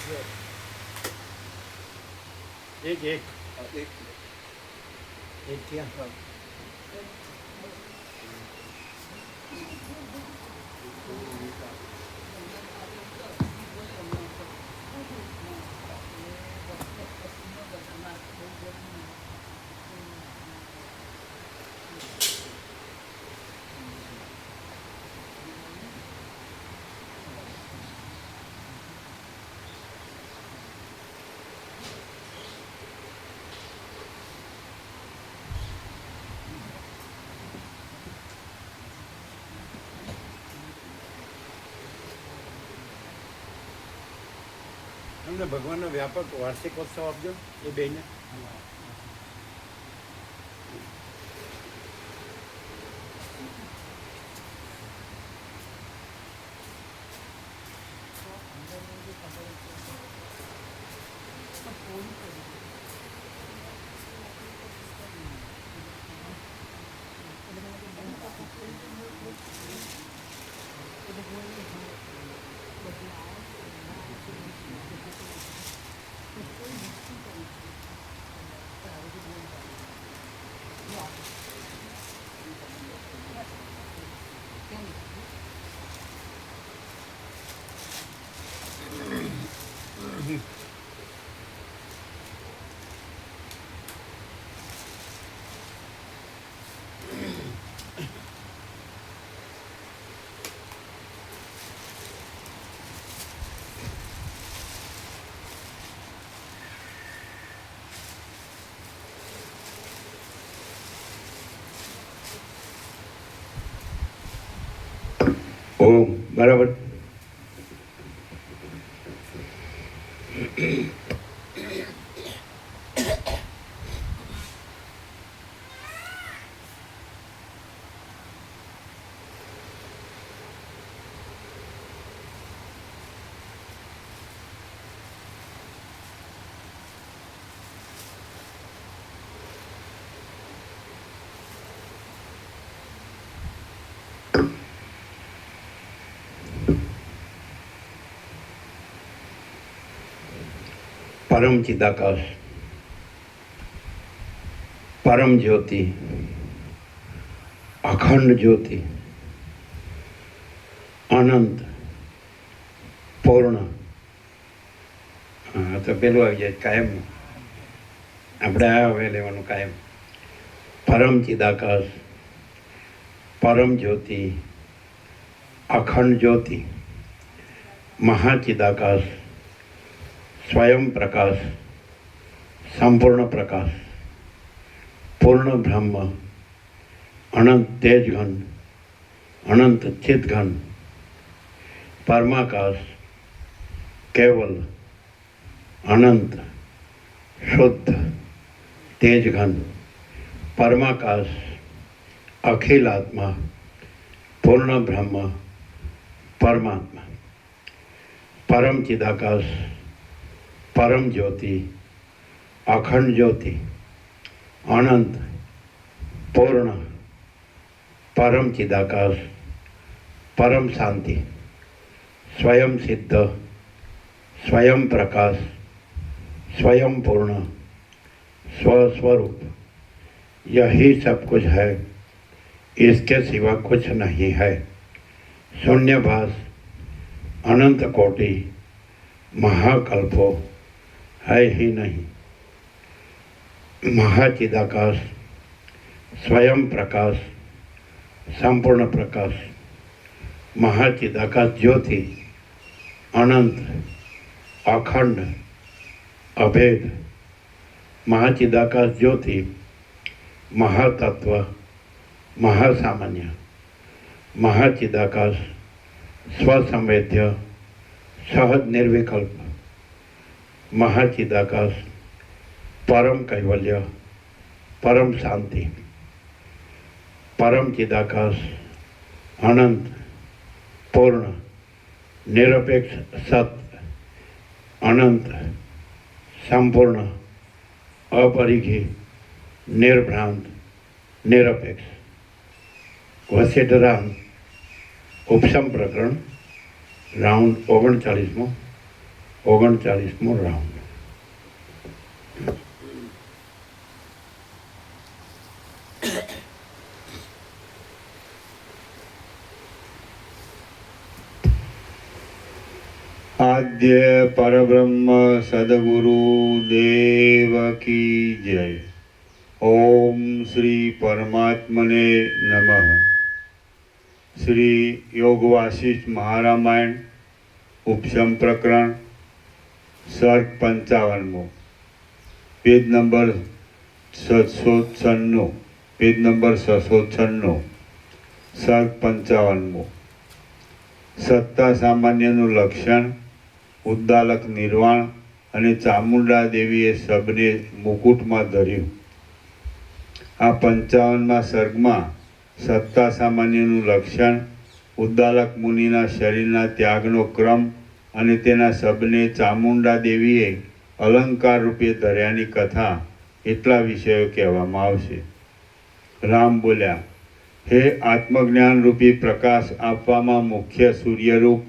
એક એક એક એક થયા. અમને ભગવાનનો વ્યાપક વાર્ષિકોત્સવ આપજો એ બેને. ઓમ બરાબર. પરમ ચિદાકાશ, પરમ જ્યોતિ, અખંડ જ્યોતિ, અનંત, પૂર્ણ. હા તો પેલું આવી જાય કાયમ. આપણે આ હવે લેવાનું કાયમ. પરમ ચિદાકાશ, પરમ જ્યોતિ, અખંડ જ્યોતિ, મહાચિદાકાશ, સ્વયં પ્રકાશ, સંપૂર્ણ પ્રકાશ, પૂર્ણ બ્રહ્મ, અનંત તેજઘન, અનંત ચિદઘન, પરમાકાશ, કેવલ, અનંત, શુદ્ધ, તેજઘન, પરમાકાશ, અખિલાત્મા, પૂર્ણ બ્રહ્મ, પરમાત્મા, પરમ ચિદાકાશ, પરમ જ્યોતિ, અખંડ જ્યોતિ, અનંત, પૂર્ણ, પરમ ચિદાકાશ, પરમ શાંતિ, स्वयं सिद्ध, स्वयं प्रकाश, स्वयं पूर्ण, स्वस्वरूप, यही सब कुछ है, इसके सिवा कुछ नहीं है। शून्यभास, अनंत कोटि, महाकल्पो है ही नहीं। महाचिदाकाश, स्वयं प्रकाश, संपूर्ण प्रकाश, महाचिदाकाश ज्योति, अनंत, अखंड, अभेद, महाचिदाकाश ज्योति, महातत्व, महासामान्य, महाचिदाकाश, स्वसंवेद्य, सहज निर्विकल्प, महाचिदाकाश, परम कैवल्य, परम शांति, परम चिदाकाश, अनंत, पूर्ण, निरपेक्ष सत्य, अनंत, संपूर्ण, अपरिघी, निर्भ्रांत, निरपेक्ष. वसेटराम उपशम प्रकरण राउंड 39. 39મો રાઉન્ડ. આદ્ય પરબ્રહ્મ સદગુરુ દેવ કી જય. ઓમ શ્રી પરમાત્મને નમઃ. શ્રી યોગ વાસિષ્ઠ મહારામાયણ ઉપશમ પ્રકરણ સર્ગ 55મો, પેજ નંબર 696, પેજ નંબર 696, સર્ગ 55મો. સત્તા સામાન્યનું લક્ષણ, ઉદ્દાલક નિર્વાણ અને ચામુંડા દેવીએ શબને મુકુટમાં ધર્યું. આ 55મા સર્ગમાં સત્તા સામાન્યનું લક્ષણ, ઉદ્દાલક મુનિના શરીરના ત્યાગનો ક્રમ અને તેના શબને ચામુંડા દેવીએ અલંકાર રૂપે ધર્યાની કથા એટલા વિષયો કહેવામાં આવશે. રામ બોલ્યા, હે આત્મજ્ઞાન રૂપી પ્રકાશ આપવામાં મુખ્ય સૂર્યરૂપ,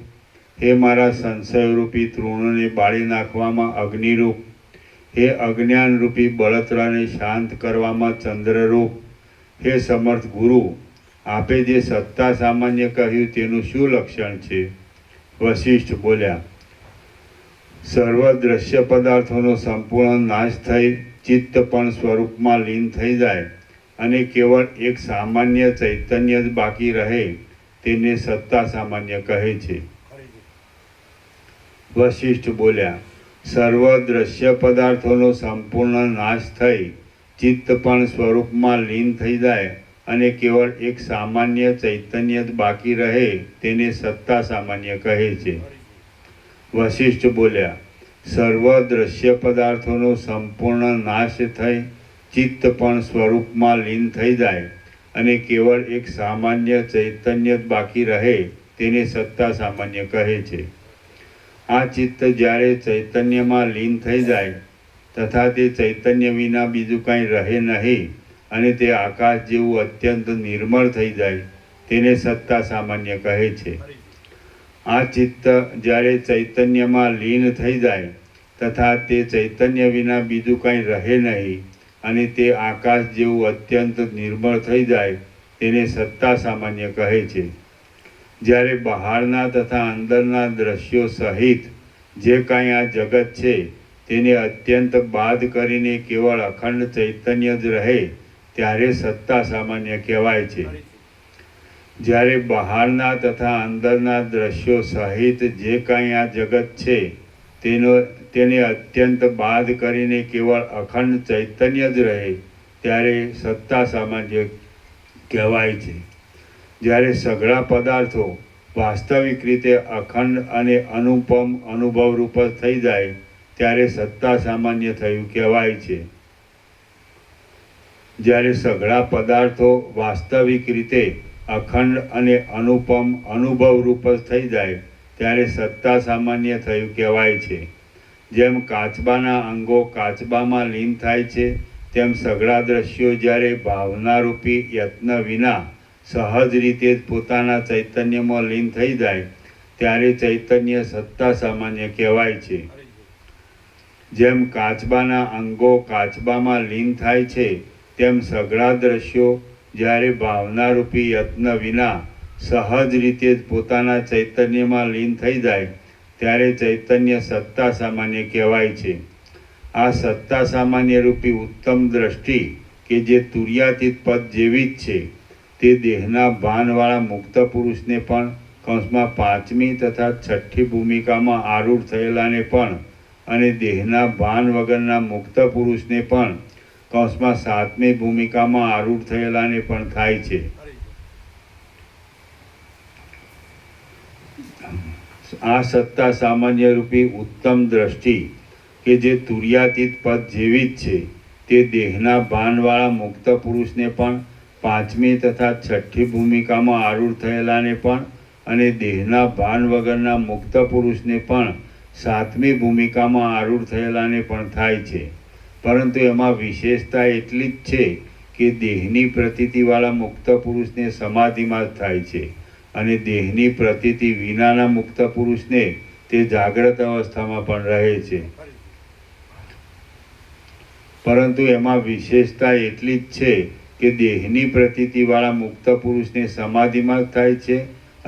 હે મારા સંશયરૂપી તૃણોને બાળી નાખવામાં અગ્નિરૂપ, હે અજ્ઞાનરૂપી બળતરાને શાંત કરવામાં ચંદ્રરૂપ, હે સમર્થ ગુરુ, આપે જે સત્તા સામાન્ય કહ્યું તેનું શું લક્ષણ છે? વશિષ્ઠ બોલ્યા, સર્વ દ્રશ્ય પદાર્થોનો સંપૂર્ણ નાશ થઈ ચિત્ત પણ સ્વરૂપમાં લીન થઈ જાય અને કેવળ એક સામાન્ય ચૈતન્ય જ બાકી રહે તેને સત્તા સામાન્ય કહે છે. વશિષ્ઠ બોલ્યા, સર્વ દ્રશ્ય પદાર્થોનો સંપૂર્ણ નાશ થઈ ચિત્ત પણ સ્વરૂપમાં લીન થઈ જાય અને કેવળ એક સામાન્ય ચૈતન્ય જ બાકી રહે તેને સત્તા સામાન્ય કહે છે. વશિષ્ઠ બોલ્યા, સર્વ દ્રશ્ય પદાર્થોનો સંપૂર્ણ નાશ થઈ ચિત્ત પણ સ્વરૂપમાં લીન થઈ જાય અને કેવળ એક સામાન્ય ચૈતન્ય જ બાકી રહે તેને સત્તા સામાન્ય કહે છે. આ ચિત્ત જ્યારે ચૈતન્યમાં લીન થઈ જાય તથા તે ચૈતન્ય વિના બીજું કાંઈ રહે નહીં અને તે આકાશ જેવું અત્યંત નિર્મળ થઈ જાય તેને સત્તા સામાન્ય કહે છે. આ ચિત્ત જ્યારે ચૈતન્યમાં લીન થઈ જાય તથા તે ચૈતન્ય વિના બીજું કાંઈ રહે નહીં અને તે આકાશ જેવું અત્યંત નિર્મળ થઈ જાય તેને સત્તા સામાન્ય કહે છે. જ્યારે બહારના તથા અંદરના દ્રશ્યો સહિત જે કાંઈ આ જગત છે તેને અત્યંત બાદ કરીને કેવળ અખંડ ચૈતન્ય જ રહે ત્યારે સત્તા સામાન્ય કહેવાય છે. જ્યારે બહારના તથા અંદરના દ્રશ્યો સહિત જે કાંઈ આ જગત છે તેને અત્યંત બાદ કરીને કેવળ અખંડ ચૈતન્ય જ રહે ત્યારે સત્તા સામાન્ય કહેવાય છે. જ્યારે સઘળા પદાર્થો વાસ્તવિક રીતે અખંડ અને અનુપમ અનુભવરૂપ થઈ જાય ત્યારે સત્તા સામાન્ય થયું કહેવાય છે. જ્યારે સઘળા પદાર્થો વાસ્તવિક રીતે અખંડ અને અનુપમ અનુભવરૂપ થઈ જાય ત્યારે સત્તા સામાન્ય થયું કહેવાય છે. જેમ કાચબાના અંગો કાચબામાં લીન થાય છે તેમ સઘળા દ્રશ્યો જ્યારે ભાવનારૂપી યત્ન વિના સહજ રીતે જ પોતાના ચૈતન્યમાં લીન થઈ જાય ત્યારે ચૈતન્ય સત્તા સામાન્ય કહેવાય છે. જેમ કાચબાના અંગો કાચબામાં લીન થાય છે તેમ સઘળા દ્રશ્યો જ્યારે ભાવનારૂપી યત્ન વિના સહજ રીતે જ પોતાના ચૈતન્યમાં લીન થઈ જાય ત્યારે ચૈતન્ય સત્તા સામાન્ય કહેવાય છે. આ સત્તા સામાન્ય રૂપી ઉત્તમ દ્રષ્ટિ કે જે તુર્યાતીત પદ જેવી જ છે તે દેહના ભાનવાળા મુક્ત પુરુષને પણ કૌંસમાં 5મી તથા 6ઠ્ઠી ભૂમિકામાં આરૂઢ થયેલાને પણ અને દેહના ભાન વગરના મુક્ત પુરુષને પણ કૌંસમાં 7મી ભૂમિકામાં આરૂઢ થયેલાને પણ થાય છે. આ સત્તા સામાન્ય રૂપી ઉત્તમ દ્રષ્ટિ કે જે તુર્યાતીત પદ જેવી જ છે તે દેહના ભાનવાળા મુક્ત પુરુષને પણ 5મી તથા 6ઠ્ઠી ભૂમિકામાં આરૂઢ થયેલાને પણ અને દેહના ભાન વગરના મુક્ત પુરુષને પણ 7મી ભૂમિકામાં આરૂઢ થયેલાને પણ થાય છે. પરંતુ એમાં વિશેષતા એટલી જ છે કે દેહની પ્રતીતિવાળા મુક્ત પુરુષને સમાધિમાં જ થાય છે અને દેહની પ્રતીતિ વિનાના મુક્ત પુરુષને તે જાગ્રત અવસ્થામાં પણ રહે છે. પરંતુ એમાં વિશેષતા એટલી જ છે કે દેહની પ્રતીતિવાળા મુક્ત પુરુષને સમાધિમાં જ થાય છે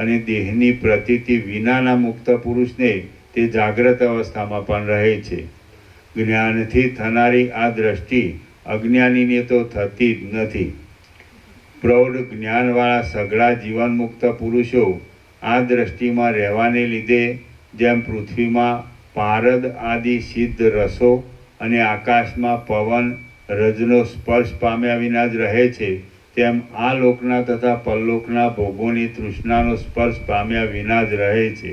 અને દેહની પ્રતીતિ વિનાના મુક્ત પુરુષને તે જાગ્રત અવસ્થામાં પણ રહે છે. જ્ઞાનથી થનારી આ દ્રષ્ટિ અજ્ઞાનીને તો થતી જ નથી. પ્રૌઢ જ્ઞાનવાળા સઘળા જીવનમુક્ત પુરુષો આ દ્રષ્ટિમાં રહેવાને લીધે જેમ પૃથ્વીમાં પારદ આદિ સિદ્ધ રસો અને આકાશમાં પવન રજનો સ્પર્શ પામ્યા વિના જ રહે છે, તેમ આ લોકના તથા પરલોકના ભોગોની તૃષ્ણાનો સ્પર્શ પામ્યા વિના જ રહે છે.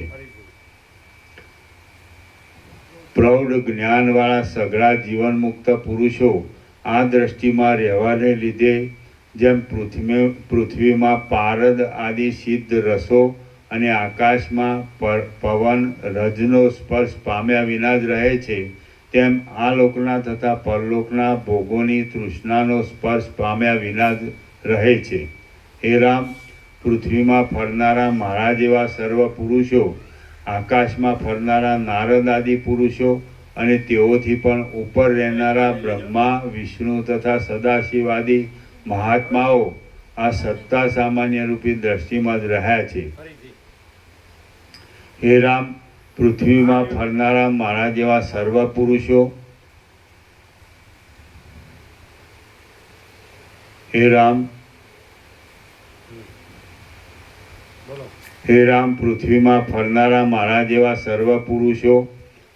પ્રૌઢ જ્ઞાનવાળા સઘળા જીવનમુક્ત પુરુષો આ દ્રષ્ટિમાં રહેવાને લીધે જેમ પૃથ્વીમાં પારદ આદિ સિદ્ધ રસો અને આકાશમાં પવન રજનો સ્પર્શ પામ્યા વિના જ રહે છે, તેમ આ લોકના તથા પરલોકના ભોગોની તૃષ્ણાનો સ્પર્શ પામ્યા વિના જ રહે છે. હે રામ, પૃથ્વીમાં ફરનારા મારા જેવા સર્વ પુરુષો, આકાશમાં ફરનારા નારદ આદિ પુરુષો અને તેઓથી પણ ઉપર રહેનારા બ્રહ્મા, વિષ્ણુ તથા સદાશિવ આદિ મહાત્માઓ આ સત્તા સામાન્ય રૂપી દ્રષ્ટિમાં જ રહ્યા છે. હે રામ, પૃથ્વીમાં ફરનારા મારા જેવા સર્વ પુરુષો, હે રામ, પૃથ્વીમાં ફરનારા મારા જેવા સર્વ પુરુષો,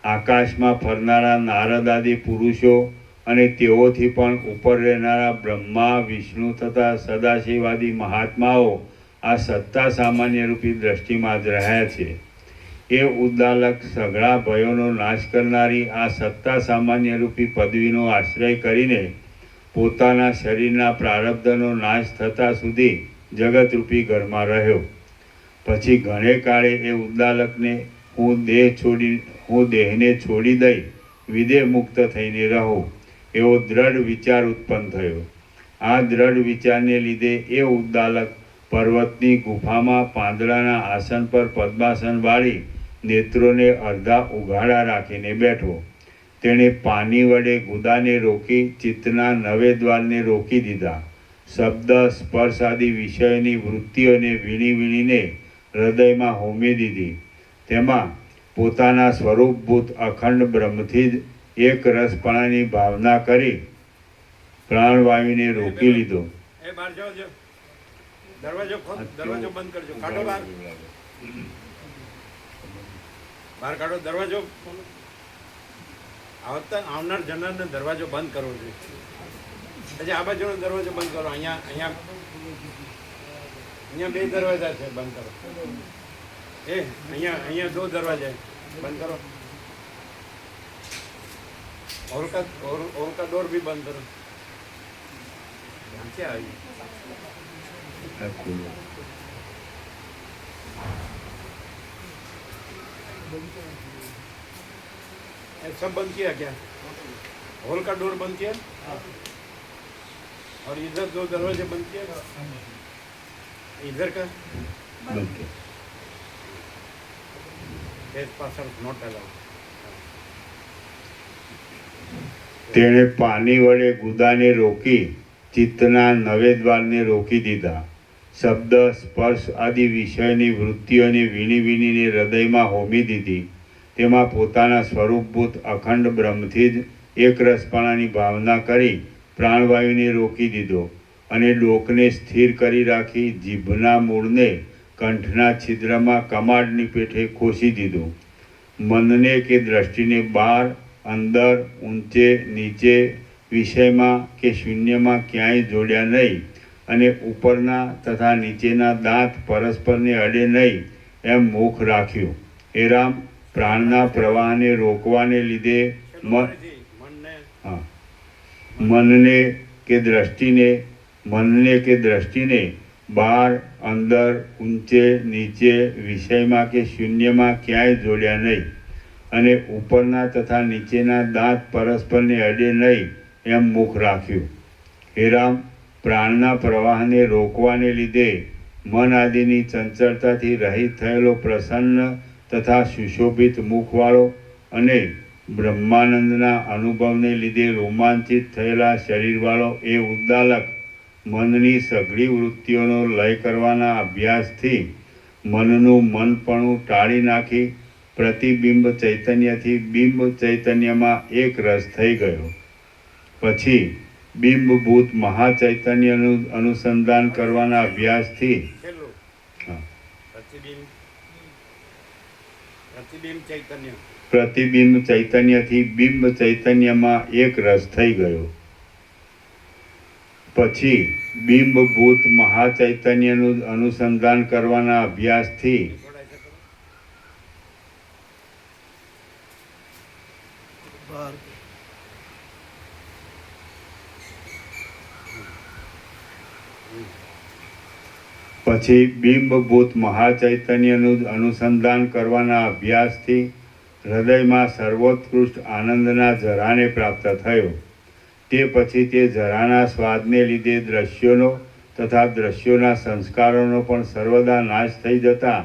આકાશમાં ફરનારા નારદ આદિ પુરુષો અને તેઓથી પણ ઉપર રહેનારા બ્રહ્મા, વિષ્ણુ તથા સદાશિવ આદિ મહાત્માઓ આ સત્તા સામાન્ય રૂપી દ્રષ્ટિમાં જ રહ્યા છે. એ ઉદ્દાલક સઘળા ભયોનો નાશ કરનારી આ સત્તા સામાન્ય રૂપી પદવીનો આશ્રય કરીને પોતાના શરીરના પ્રારબ્ધનો નાશ થતાં સુધી જગતરૂપી ઘરમાં રહ્યો. પછી ઘણે કાળે એ ઉદ્દાલકને હું દેહને છોડી દઈ વિદેહ મુક્ત થઈને રહું એવો દ્રઢ વિચાર ઉત્પન્ન થયો. આ દ્રઢ વિચારને લીધે એ ઉદ્દાલક પર્વતની ગુફામાં પાંદડાના આસન પર પદ્માસન વાળી નેત્રોને અડધા ઉઘાડા રાખીને બેઠો. તેણે પાની વડે ગુદાને રોકી ચિત્તના નવે દ્વારને રોકી દીધા. શબ્દ, સ્પર્શ આદિ વિષયોની વૃત્તિઓને વીણી વીણીને હૃદયમાં હોમી દીધી. તેમાં પોતાના સ્વરૂપભૂત અખંડ બ્રહ્મથી જ એક રસપણાની ભાવના કરી પ્રાણવાયુને રોકી લીધો. દરવાજો બંધ કરજો. કાઢો બહાર કાઢો દરવાજો. આવનાર જનારને દરવાજો બંધ કરવો જોઈએ. પછી આ બાજુનો દરવાજો બંધ કરો. અહીંયા બે દરવાજા છે, બંધ કરો. અહીંયા દો દરવાજા બંધ કરો. और का डोर भी बंद करो. क्या है सब बंद किया क्या? हॉल का डोर बंद किया और इधर दो दरवाजे बंद किया. इधर का बंद किया. Not allowed. તેણે પાની વડે ગુદાને રોકી ચિત્તના નવે દ્વારને રોકી દીધા. શબ્દ, સ્પર્શ આદિ વિષયની વૃત્તિઓને વીણી વીણીને હૃદયમાં હોમી દીધી. તેમાં પોતાના સ્વરૂપભૂત અખંડ બ્રહ્મથી જ એક રસપણાની ભાવના કરી પ્રાણવાયુને રોકી દીધો અને ડોકને સ્થિર કરી રાખી જીભના મૂળને કંઠના છિદ્રમાં કમાડની પેઠે ખોસી દીધું. મનને કે દ્રષ્ટિને બહાર, અંદર, ઊંચે, નીચે, વિષયમાં કે શૂન્યમાં ક્યાંય જોડ્યા નહીં અને ઉપરના તથા નીચેના દાંત પરસ્પરને અડે નહીં એમ મુખ રાખ્યું. હે રામ, પ્રાણના પ્રવાહને રોકવાને લીધે મનને કે દ્રષ્ટિને બહાર, અંદર, ઊંચે, નીચે, વિષયમાં કે શૂન્યમાં ક્યાંય જોડ્યા નહીં અને ઉપરના તથા નીચેના દાંત પરસ્પરને અડે નહીં એમ મુખ રાખ્યું. હે રામ, પ્રાણના પ્રવાહને રોકવાને લીધે મન આદિની ચંચળતાથી રહિત થયેલો પ્રસન્ન તથા સુશોભિત મુખવાળો અને બ્રહ્માનંદના અનુભવને લીધે રોમાંચિત થયેલા શરીરવાળો એ ઉદ્દાલક મનની સઘળી વૃત્તિઓનો લય કરવાના અભ્યાસથી મનનું મનપણું ટાળી નાખી પ્રતિબિંબ ચૈતન્યથી બિંબ ચૈતન્યમાં એક રસ થઈ ગયો. પછી બિંબભૂત મહાચૈતન્યનું અનુસંધાન કરવાના અભ્યાસથી છેલ્લું હા, પ્રતિબિંબ ચૈતન્યથી બિંબ ચૈતન્યમાં એક રસ થઈ ગયો. પછી બિંબભૂત મહાચૈતન્યનું અનુસંધાન કરવાના અભ્યાસથી હૃદયમાં સર્વોત્કૃષ્ટ આનંદના જરાને પ્રાપ્ત થયો. તે પછી તે જરાના સ્વાદને લીધે દ્રશ્યોનો તથા દ્રશ્યોના સંસ્કારોનો પણ સર્વદા નાશ થઈ જતા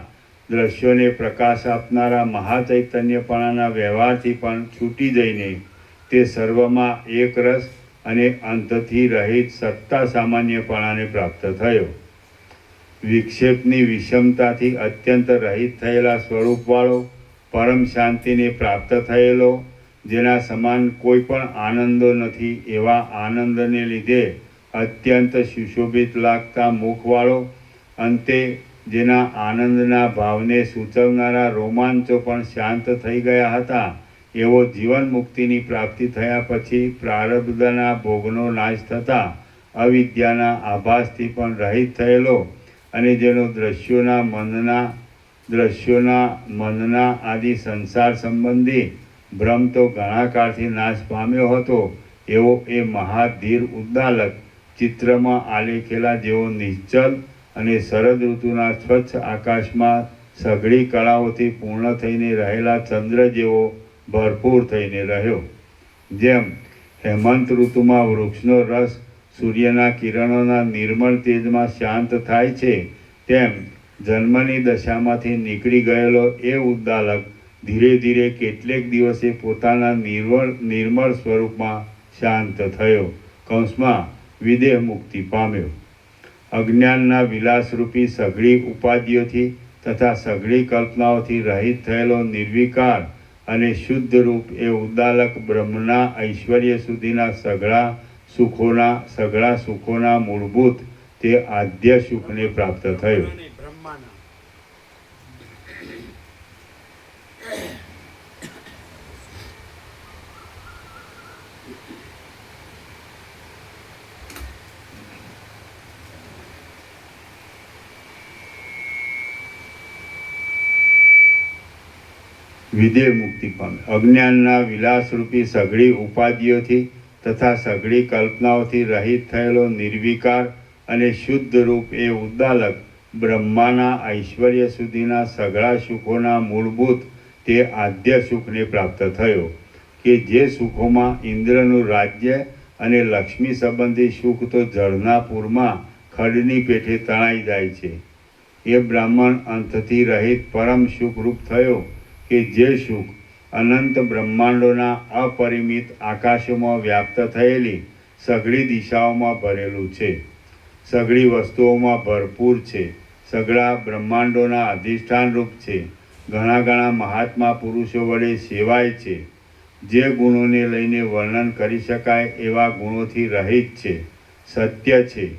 દ્રશ્યોને પ્રકાશ આપનારા મહાચૈતન્યપણાના વ્યવહારથી પણ છૂટી જઈને તે સર્વમાં એક રસ અને અંતથી રહિત સત્તા સામાન્યપણાને પ્રાપ્ત થયો. વિક્ષેપની વિષમતાથી અત્યંત રહિત થયેલા સ્વરૂપવાળો પરમ શાંતિને પ્રાપ્ત થયેલો, જેના સમાન કોઈ પણ આનંદો નથી એવા આનંદને લીધે અત્યંત સુશોભિત લાગતા મુખવાળો, અંતે જેના આનંદના ભાવને સૂચવનારા રોમાંચો પણ શાંત થઈ ગયા હતા એવો જીવન મુક્તિની પ્રાપ્તિ થયા પછી પ્રારબ્ધના ભોગનો નાશ થતાં અવિદ્યાના આભાસથી પણ રહિત થયેલો અને જેનો દ્રશ્યોના મનના આદિ સંસાર સંબંધી ભ્રમ તો ઘણા કાળથી નાશ પામ્યો હતો એવો એ મહાધીર ઉદ્દાલક ચિત્રમાં આલેખેલા જેવો નિશ્ચલ અને શરદ ઋતુના સ્વચ્છ આકાશમાં સઘળી કળાઓથી પૂર્ણ થઈને રહેલા ચંદ્ર જેવો ભરપૂર થઈને રહ્યો. જેમ હેમંત ઋતુમાં વૃક્ષનો રસ સૂર્યના કિરણોના નિર્મળ તેજમાં શાંત થાય છે, તેમ જન્મની દશામાંથી નીકળી ગયેલો એ ઉદ્દાલક ધીરે ધીરે કેટલેક દિવસે પોતાના નિર્મળ સ્વરૂપમાં શાંત થયો. કૌંસમાં વિદેહ મુક્તિ પામ્યો. અજ્ઞાનના વિલાસરૂપી સઘળી ઉપાધિઓથી તથા સઘળી કલ્પનાઓથી રહિત થયેલો નિર્વિકાર અને શુદ્ધ રૂપ એ ઉદ્દાલક બ્રહ્મના ઐશ્વર્ય સુધીના સઘળા સુખોના મૂળભૂત તે આદ્ય સુખને પ્રાપ્ત થયો. બ્રહ્માના વિદેહ મુક્તિ પામે. અજ્ઞાનના વિલાસરૂપી સઘળી ઉપાધિઓથી તથા સઘળી કલ્પનાઓથી રહિત થયેલો નિર્વિકાર અને શુદ્ધ રૂપ એ ઉદ્દાલક બ્રહ્માના ઐશ્વર્ય સુધીના સઘળા સુખોના મૂળભૂત તે આદ્ય સુખને પ્રાપ્ત થયો, કે જે સુખોમાં ઇન્દ્રનું રાજ્ય અને લક્ષ્મી સંબંધી સુખ તો જળના પૂરમાં ખડની પેઠે તણાઈ જાય છે. એ બ્રાહ્મણ અંતથી રહિત પરમ સુખરૂપ થયો, કે જે સુખ અનંત બ્રહ્માંડોના અપરિમિત આકાશોમાં વ્યાપ્ત થયેલી સઘળી દિશાઓમાં ભરેલું છે, સઘળી વસ્તુઓમાં ભરપૂર છે, સઘળા બ્રહ્માંડોના અધિષ્ઠાનરૂપ છે, ઘણા મહાત્મા પુરુષો વડે સેવાય છે, જે ગુણોને લઈને વર્ણન કરી શકાય એવા ગુણોથી રહિત છે, સત્ય છે,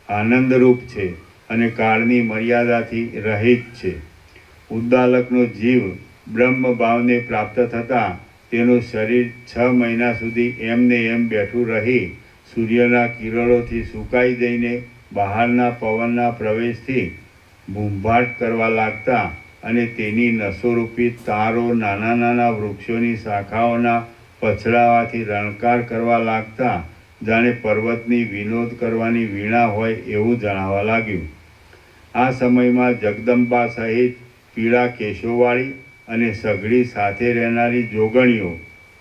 આનંદરૂપ છે અને કાળની મર્યાદાથી રહિત છે. ઉદ્દાલકનો જીવ બ્રહ્મ ભાવને પ્રાપ્ત થતાં તેનું શરીર 6 મહિના સુધી એમને એમ બેઠું રહી સૂર્યના કિરણોથી સુકાઈ જઈને બહારના પવનના પ્રવેશથી બૂંભાટ કરવા લાગતા અને તેની નસોરૂપી તારો નાના વૃક્ષોની શાખાઓના પછડાવાથી રણકાર કરવા લાગતા જાણે પર્વતની વિનોદ કરવાની વીણા હોય એવું જણાવા લાગ્યું. આ સમયમાં જગદંબા સહિત પીળા કેશોવાળી અને સઘળી સાથે રહેનારી જોગણીઓ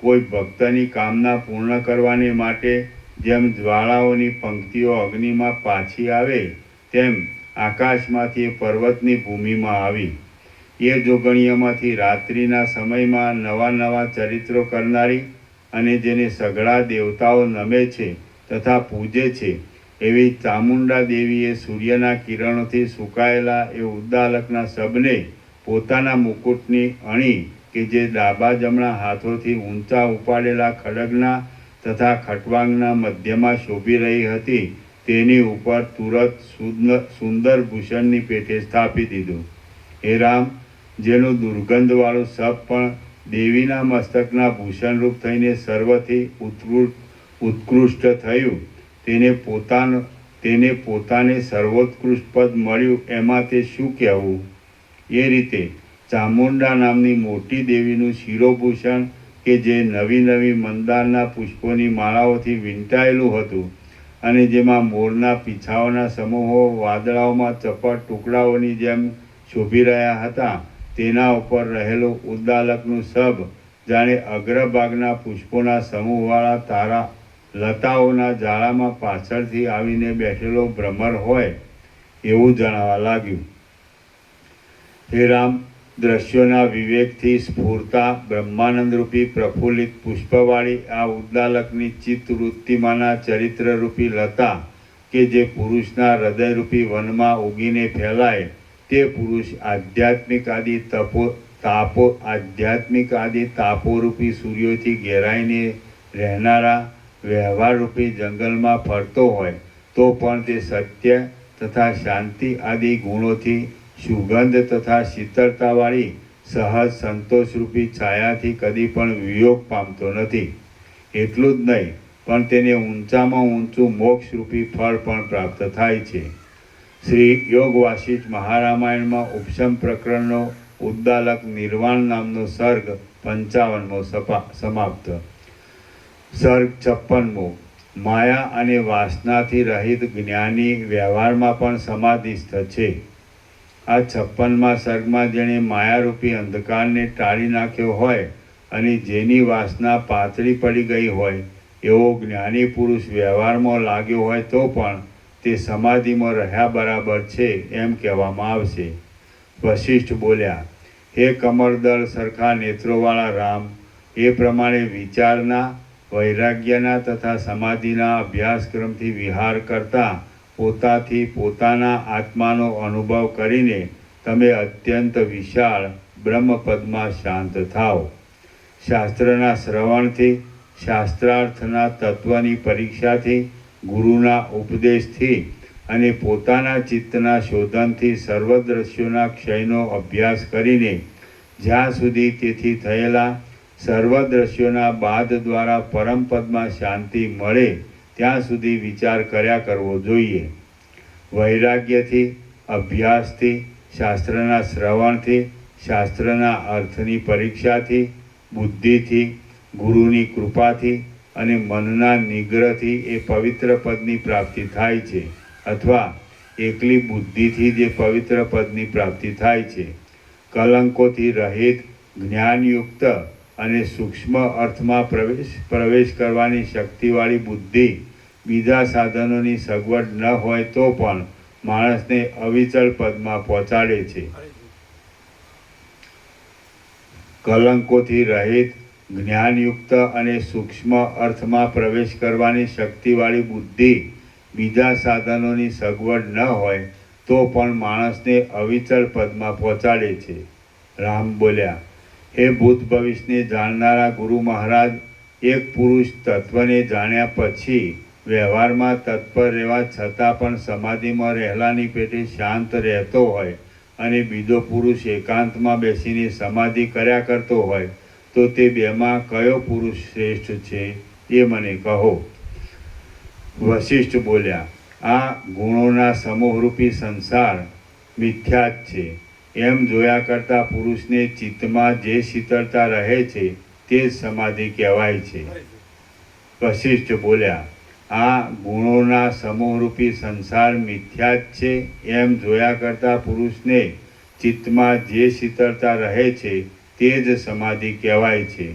કોઈ ભક્તની કામના પૂર્ણ કરવાને માટે જેમ જ્વાળાઓની પંક્તિઓ અગ્નિમાં પાછી આવે તેમ આકાશમાંથી પર્વતની ભૂમિમાં આવી. એ જોગણીઓમાંથી રાત્રિના સમયમાં નવા નવા ચરિત્રો કરનારી અને જેને સઘળા દેવતાઓ નમે છે તથા પૂજે છે એવી ચામુંડા દેવીએ સૂર્યના કિરણોથી સુકાયેલા એ ઉદ્દાલકના શબને પોતાના મુકુટની અણી કે જે ડાબા જમણા હાથોથી ઊંચા ઉપાડેલા ખડગના તથા ખટવાંગના મધ્યમાં શોભી રહી હતી તેની ઉપર તુરત સુંદર ભૂષણની પેટે સ્થાપી દીધું. હે રામ, જેનું દુર્ગંધવાળું સપ પણ દેવીના મસ્તકના ભૂષણરૂપ થઈને સર્વથી ઉત્કૃષ્ટ થયું, તેને પોતાને સર્વોત્કૃષ્ટ પદ મળ્યું, એમાં તે શું કહેવું? એ રીતે ચામુંડા નામની મોટી દેવીનું શિરોભૂષણ કે જે નવી નવી મંદારના પુષ્પોની માળાઓથી વીંટાયેલું હતું અને જેમાં મોરના પીછાઓના સમૂહો વાદળાઓમાં ચપટ ટુકડાઓની જેમ શોભી રહ્યા હતા, તેના ઉપર રહેલું ઉદ્દાલકનું સબ જાણે અગ્રભાગના પુષ્પોના સમૂહવાળા તારા લતાઓના જાળામાં પાછળથી આવીને બેઠેલો ભ્રમર હોય એવું જણાવા લાગ્યું. હે રામ, દ્રશ્યોના વિવેકથી સ્ફૂરતા બ્રહ્માનંદરૂપી પ્રફુલ્લિત પુષ્પવાળી આ ઉદ્દાલકની ચિત્તવૃત્તિમાંના ચરિત્રરૂપી લતા કે જે પુરુષના હૃદયરૂપી વનમાં ઉગીને ફેલાય તે પુરુષ આધ્યાત્મિક આદિ તાપોરૂપી સૂર્યોથી ઘેરાઈને રહેનારા વ્યવહારરૂપી જંગલમાં ફરતો હોય તો પણ તે સત્ય તથા શાંતિ આદિ ગુણોથી સુગંધ તથા શીતળતાવાળી સહજ સંતોષરૂપી છાયાથી કદી પણ વિયોગ પામતો નથી. એટલું જ નહીં, પણ તેને ઊંચામાં ઊંચું મોક્ષરૂપી ફળ પણ પ્રાપ્ત થાય છે. શ્રી યોગ વાસિષ્ઠ મહારામાયણમાં ઉપશમ પ્રકરણનો ઉદ્દાલક નિર્વાણ નામનો સર્ગ 55મો સમાપ્ત. સર્ગ 56મો. માયા અને વાસનાથી રહિત જ્ઞાની વ્યવહારમાં પણ સમાધિસ્થ છે. આ 56મા સર્ગમાં જેણે માયારૂપી અંધકારને ટાળી નાખ્યો હોય અને જેની વાસના પાતળી પડી ગઈ હોય એવો જ્ઞાની પુરુષ વ્યવહારમાં લાગ્યો હોય તો પણ તે સમાધિમાં રહ્યા બરાબર છે એમ કહેવામાં આવશે. વશિષ્ઠ બોલ્યા, હે કમળદળ સરખા નેત્રોવાળા રામ, એ પ્રમાણે વિચારના, વૈરાગ્યના તથા સમાધિના અભ્યાસક્રમથી વિહાર કરતા પોતાથી પોતાના આત્માનો અનુભવ કરીને તમે અત્યંત વિશાળ બ્રહ્મપદમાં શાંત થાઓ. શાસ્ત્રના શ્રવણથી, શાસ્ત્રાર્થના તત્વની પરીક્ષાથી, ગુરુના ઉપદેશથી અને પોતાના ચિત્તના શોધનથી સર્વ દ્રશ્યોના ક્ષયનો અભ્યાસ કરીને જ્યાં સુધી તેથી થયેલા સર્વ દ્રશ્યોના બાદ દ્વારા પરમપદમાં શાંતિ મળે ત્યાં સુધી વિચાર કર્યા કરવો જોઈએ. વૈરાગ્યથી, અભ્યાસથી, શાસ્ત્રના શ્રવણથી, શાસ્ત્રના અર્થની પરીક્ષાથી, બુદ્ધિથી, ગુરુની કૃપાથી અને મનના નિગ્રહથી એ પવિત્ર પદની પ્રાપ્તિ થાય છે, અથવા એકલી બુદ્ધિથી જે પવિત્ર પદની પ્રાપ્તિ થાય છે. કલંકોથી રહિત, જ્ઞાનયુક્ત અને સૂક્ષ્મ અર્થમાં પ્રવેશ કરવાની શક્તિવાળી બુદ્ધિ બીજા સાધનોની સગવડ ન હોય તો પણ માણસને અવિચળ પદમાં પહોંચાડે છે. કલંકોથી રહિત, જ્ઞાનયુક્ત અને સૂક્ષ્મ અર્થમાં પ્રવેશ કરવાની શક્તિવાળી બુદ્ધિ બીજા સાધનોની સગવડ ન હોય તો પણ માણસને અવિચળ પદમાં પહોંચાડે છે. રામ બોલ્યા, હે ભૂત ભવિષ્યને જાણનારા ગુરુ મહારાજ, એક પુરુષ તત્વને જાણ્યા પછી વ્યવહારમાં તત્પર રહેવા છતાં પણ સમાધિમાં રહેલાની પેટે શાંત રહેતો હોય અને બીજો પુરુષ એકાંતમાં બેસીને સમાધિ કર્યા કરતો હોય તો તે બેમાં કયો પુરુષ શ્રેષ્ઠ છે એ મને કહો. વશિષ્ઠ બોલ્યા, આ ગુણોના સમૂહરૂપી સંસાર મિથ્યા જ છે એમ જોયા કરતા પુરુષને ચિત્તમાં જે શીતળતા રહે છે તે જ સમાધિ કહેવાય છે. વશિષ્ઠ બોલ્યા, આ ગુણોના સમૂહરૂપી સંસાર મિથ્યા જ છે એમ જોયા કરતા પુરુષને ચિત્તમાં જે શીતળતા રહે છે તે જ સમાધિ કહેવાય છે.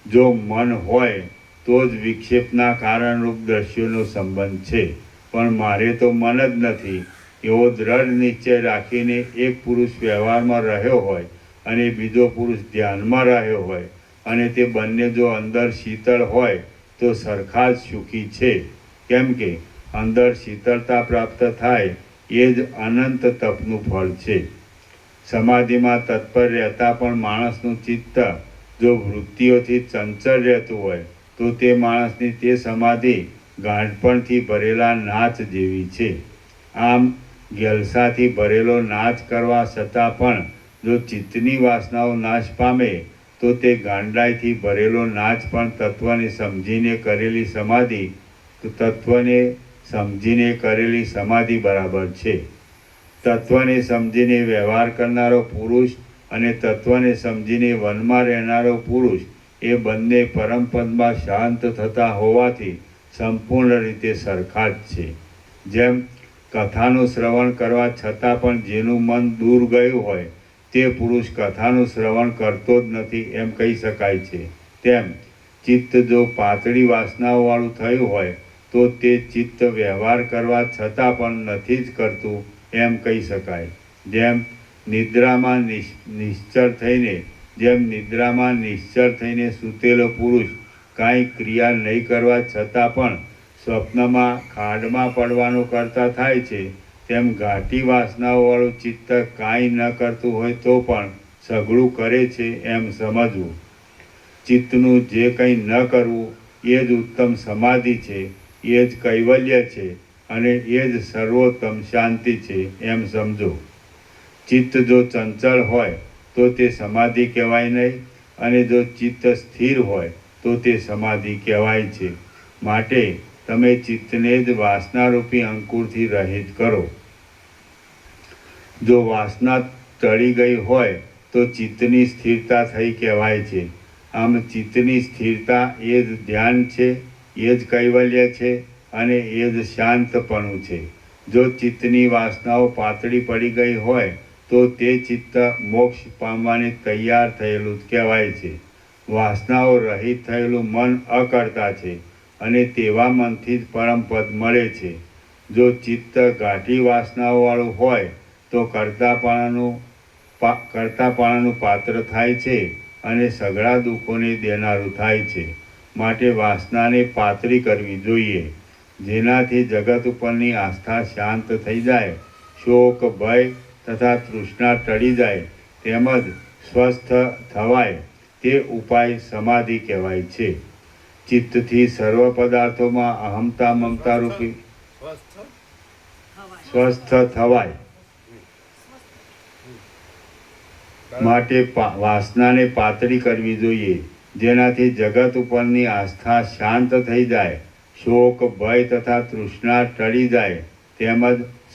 જો મન હોય તો જ વિક્ષેપના કારણરૂપ દ્રશ્યોનો સંબંધ છે, પણ મારે તો મન જ નથી એવો દ્રઢ નિશ્ચય રાખીને એક પુરુષ વ્યવહારમાં રહ્યો હોય અને બીજો પુરુષ ધ્યાનમાં રહ્યો હોય અને તે બંને જો અંદર શીતળ હોય તો સરખા જ સુખી છે. કેમ કે અંદર શીતળતા પ્રાપ્ત થાય એ જ અનંત તપનું ફળ છે. સમાધિમાં તત્પર રહેતા પણ માણસનું ચિત્ત જો વૃત્તિઓથી ચંચળ રહેતું હોય તો તે માણસની તે સમાધિ ગાંઠપણથી ભરેલા નાચ જેવી છે. આમ ગેલસાથી ભરેલો નાચ કરવા છતાં પણ જો ચિત્તની વાસનાઓ નાશ પામે તો તે ગાંડાઈથી ભરેલો નાચ પણ તત્વને સમજીને કરેલી સમાધિ બરાબર છે. તત્વને સમજીને વ્યવહાર કરનારો પુરુષ અને તત્વને સમજીને વનમાં રહેનારો પુરુષ એ બંને પરમપદમાં શાંત થતા હોવાથી સંપૂર્ણ રીતે સરખા જ છે. જેમ કથાનું શ્રવણ કરવા છતાં પણ જેનું મન દૂર ગયું હોય તે પુરુષ કથાનું શ્રવણ કરતો જ નથી એમ કહી શકાય છે. તેમ ચિત્ત જો પાતળી વાસનાઓવાળું થયું હોય તો તે ચિત્ત વ્યવહાર કરવા છતાં પણ નથી જ કરતું એમ કહી શકાય. જેમ નિદ્રામાં નિશ્ચળ થઈને સૂતેલો પુરુષ કાંઈ ક્રિયા નહીં કરવા છતાં પણ સ્વપ્નમાં ખાડમાં પડવાનું કરતા થાય છે, તેમ ઘાટી વાસનાઓવાળું ચિત્ત કાંઈ ન કરતું હોય તો પણ સઘળું કરે છે એમ સમજવું. ચિત્તનું જે કંઈ ન કરવું એ જ ઉત્તમ સમાધિ છે, એ જ કૈવલ્ય છે અને એ જ સર્વોત્તમ શાંતિ છે એમ સમજો. ચિત્ત જો ચંચળ હોય તો તે સમાધિ કહેવાય નહીં અને જો ચિત્ત સ્થિર હોય તો તે સમાધિ કહેવાય છે. માટે તમે ચિત્તને જ વાસનારૂપી અંકુરથી રહિત કરો. જો વાસના ટળી ગઈ હોય તો ચિત્તની સ્થિરતા થઈ કહેવાય છે. આમ ચિત્તની સ્થિરતા એ જ ધ્યાન છે, એ જ કૈવલ્ય છે અને એ જ શાંતપણું છે. જો ચિત્તની વાસનાઓ પાતળી પડી ગઈ હોય તો તે ચિત્ત મોક્ષ પામવાને તૈયાર થયેલું જ કહેવાય છે. વાસનાઓ રહિત થયેલું મન અકર્તા છે અને તેવા મનથી જ પરમપદ મળે છે. જો ચિત્ત ઘાટી વાસનાઓવાળું હોય તો કરતાપણાનું પાત્ર થાય છે અને સઘળા દુઃખોને દેનારું થાય છે. માટે વાસનાને પાતળી કરવી જોઈએ, જેનાથી જગત ઉપરની આસ્થા શાંત થઈ જાય, શોક ભય તથા તૃષ્ણા ટળી જાય, તેમજ સ્વસ્થ થવાય તે ઉપાય સમાધિ કહેવાય છે. ચિત્તથી સર્વ પદાર્થોમાં અહમતા મમતા રૂપી સ્વસ્થ થવાય માટે વાસનાને પાતળી કરવી જોઈએ, જેનાથી જગત ઉપરની આસ્થા શાંત થઈ જાય, શોક ભય તથા તૃષ્ણા ટળી જાય, તેમજ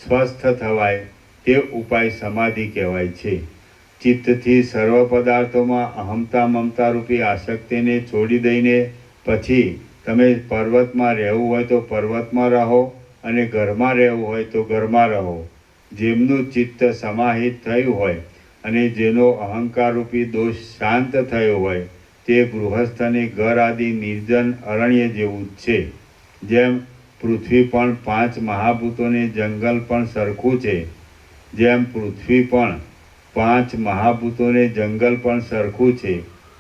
સ્વસ્થ થવાય તે ઉપાય સમાધિ કહેવાય છે. ચિત્તથી સર્વ પદાર્થોમાં અહમતા મમતા રૂપી આસક્તિને છોડી દઈને પછી તમે પર્વતમાં રહેવું હોય તો પર્વતમાં રહો અને ઘરમાં રહેવું હોય તો ઘરમાં રહો. જેમનું ચિત્ત સમાહિત થયું હોય અને જેનો અહંકાર રૂપી દોષ શાંત થયો હોય તે ગૃહસ્થને ઘર આદિ નિર્જન અરણ્ય જેવું જ છે. જેમ પૃથ્વી પણ 5 મહાભૂતોને જંગલ પણ સરખું છે,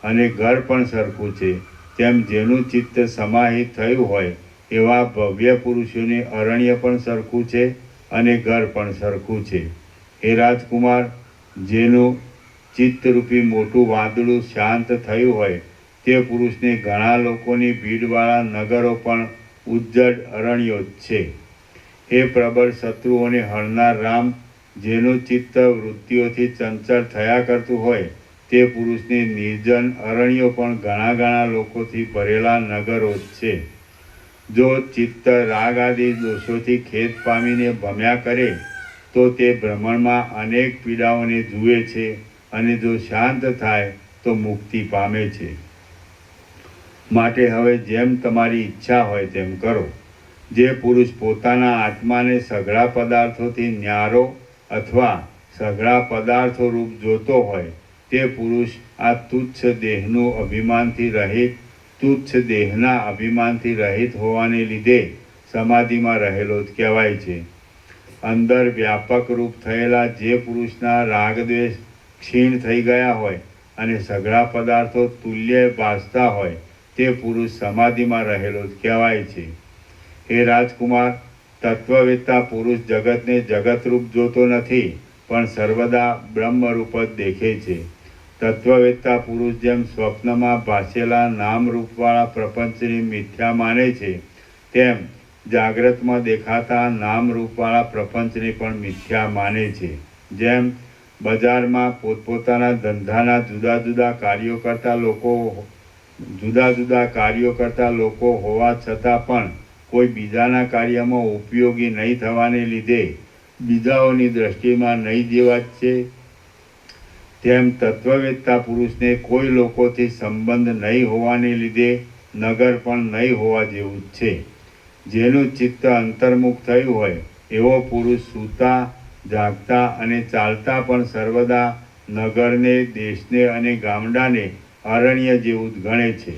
અને ઘર પણ સરખું છે, તેમ જેનું ચિત્ત સમાહિત થયું હોય એવા ભવ્ય પુરુષોને અરણ્ય પણ સરખું છે અને ઘર પણ સરખું છે. હે રાજકુમાર, જેનું ચિત્તરૂપી મોટું વાદળું શાંત થયું હોય તે પુરુષને ઘણા લોકોની ભીડવાળા નગરો પણ ઉજ્જડ અરણ્યો જ છે. હે પ્રબળ શત્રુઓને હણનાર રામ, જેનું ચિત્ત વૃત્તિઓથી ચંચળ થયા કરતું હોય તે પુરુષને નિર્જન અરણ્યો પણ ઘણા લોકોથી ભરેલા નગરો જ છે. જો ચિત્ત રાગ આદિ દોષોથી ખેદ પામીને ભમ્યા કરે તો તે ભ્રમણમાં અનેક પીડાઓને જુએ છે અને જો શાંત થાય તો મુક્તિ પામે છે. માટે હવે જેમ તમારી ઈચ્છા હોય તેમ કરો. જે પુરુષ પોતાના આત્માને સઘળા પદાર્થોથી ન્યારો અથવા સઘળા પદાર્થો રૂપ જોતો હોય તે પુરુષ આ તુચ્છ દેહના અભિમાનથી રહિત હોવાને લીધે સમાધિમાં રહેલો જ કહેવાય છે. અંદર વ્યાપક રૂપ થયેલા જે પુરુષના રાગદ્વેષ ક્ષીણ થઈ ગયા હોય અને સઘળા પદાર્થો તુલ્ય ભાસતા હોય તે પુરુષ સમાધિમાં રહેલો જ કહેવાય છે. હે રાજકુમાર, તત્વવેત્તા પુરુષ જગતને જગતરૂપ જોતો નથી, પણ સર્વદા બ્રહ્મરૂપ જ દેખે છે. તત્વવેત્તા પુરુષ જેમ સ્વપ્નમાં ભાસેલા નામરૂપવાળા પ્રપંચની મિથ્યા માને છે, તેમ જાગ્રતમાં દેખાતા નામરૂપવાળા પ્રપંચને પણ મિથ્યા માને છે. જેમ બજારમાં પોતપોતાના ધંધાના જુદા જુદા કાર્યો કરતા લોકો હોવા છતાં પણ કોઈ બીજાના કાર્યમાં ઉપયોગી નહીં થવાને લીધે બીજાઓની દ્રષ્ટિમાં નહીં જેવા જ છે, તેમ તત્વવેત્તા પુરુષને કોઈ લોકોથી સંબંધ નહીં હોવાને લીધે નગર પણ નહીં હોવા જેવું જ છે. જેનું ચિત્ત અંતર્મુખ થયું હોય એવો પુરુષ સૂતા, જાગતા અને ચાલતા પણ સર્વદા નગરને, દેશને અને ગામડાને અરણ્ય જેવું જ ગણે છે.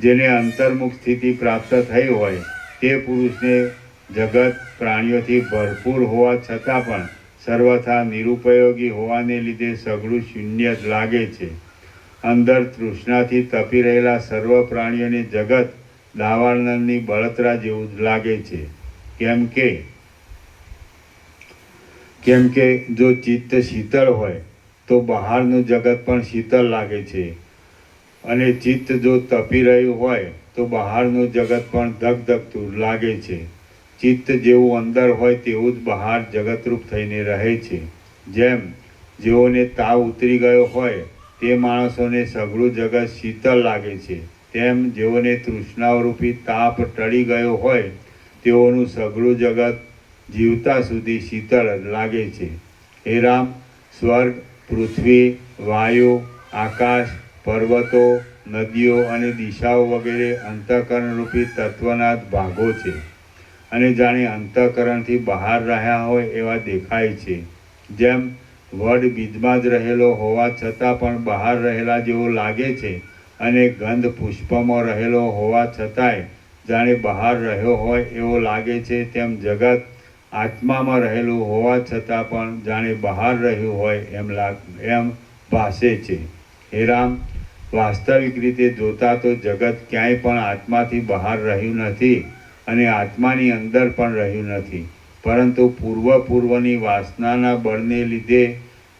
જેને અંતર્મુખ સ્થિતિ પ્રાપ્ત થઈ હોય તે પુરુષને જગત પ્રાણીઓથી ભરપૂર હોવા છતાં પણ સર્વથા નિરુપયોગી હોવાને લીધે સઘળું શૂન્ય જ લાગે છે. અંદર તૃષ્ણાથી તપી રહેલા સર્વ પ્રાણીઓને જગત દાવાનળની બળતરા જેવું જ લાગે છે. કેમ કે જો ચિત્ત શીતળ હોય તો બહારનું જગત પણ શીતળ લાગે છે, અને ચિત્ત જો તપી રહ્યું હોય તો બહારનું જગત પણ ધગધગતું લાગે છે. ચિત્ત જેવું અંદર હોય તેવું જ બહાર જગતરૂપ થઈને રહે છે. જેમ જેઓને તાવ ઉતરી ગયો હોય તે માણસોને સઘળું જગત શીતળ લાગે છે, તેમ જેઓને તૃષ્ણારૂપી તાપ ટળી ગયો હોય તેઓનું સઘળું જગત જીવતા સુધી શીતળ જ લાગે છે. હે રામ, સ્વર્ગ, પૃથ્વી, વાયુ, આકાશ, પર્વતો, નદીઓ અને દિશાઓ વગેરે અંતઃકરણરૂપી તત્વના જ ભાગો છે, અને જાણે અંતઃકરણથી બહાર રહ્યા હોય એવા દેખાય છે. જેમ વડ બીજમાં જ રહેલો હોવા છતાં પણ બહાર રહેલા જેવો લાગે છે, અને ગંધ પુષ્પમાં રહેલો હોવા છતાંય જાણે બહાર રહ્યો હોય એવો લાગે છે, તેમ જગત આત્મામાં રહેલું હોવા છતાં પણ જાણે બહાર રહ્યું હોય એમ ભાસે છે. હે રામ, વાસ્તવિક રીતે જોતા તો જગત ક્યાંય પણ આત્માથી બહાર રહ્યું નથી અને આત્માની અંદર પણ રહ્યું નથી, પરંતુ પૂર્વની વાસનાના બળને લીધે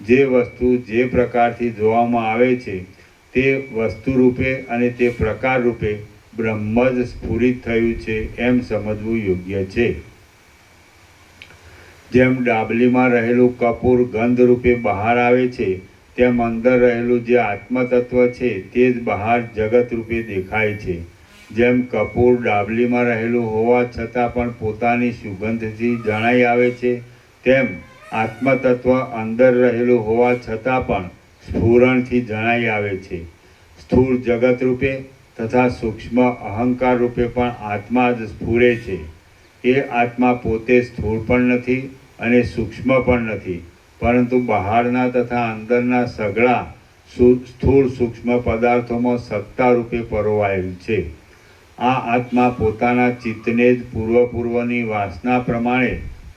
જે વસ્તુ જે પ્રકારથી જોવામાં આવે છે તે વસ્તુ રૂપે અને તે પ્રકાર રૂપે બ્રહ્મ જ સ્ફુરિત થયું છે એમ સમજવું યોગ્ય છે. જેમ ડાબલીમાં રહેલું કપૂર ગંધ રૂપે બહાર આવે છે, તેમ અંદર રહેલું જે આત્મતત્વ છે તે જ બહાર જગત રૂપે દેખાય છે. જેમ કપૂર ડાબલીમાં રહેલું હોવા છતાં પણ પોતાની સુગંધથી જણાઈ આવે છે, તેમ આત્મતત્વ અંદર રહેલું હોવા છતાં પણ સ્ફુરણથી જણાઈ આવે છે. સ્થૂળ જગત રૂપે તથા સૂક્ષ્મ અહંકાર રૂપે પણ આત્મા જ સ્ફુરે છે. એ આત્મા પોતે સ્થૂળ પણ નથી અને સૂક્ષ્મ પણ નથી, પરંતુ બહારના તથા અંદરના સઘળા સ્થૂળ સૂક્ષ્મ પદાર્થોમાં સત્તા રૂપે પરોવાયેલ છે. આ આત્મા પોતાના ચિત્તને જ પૂર્વની વાસના પ્રમાણે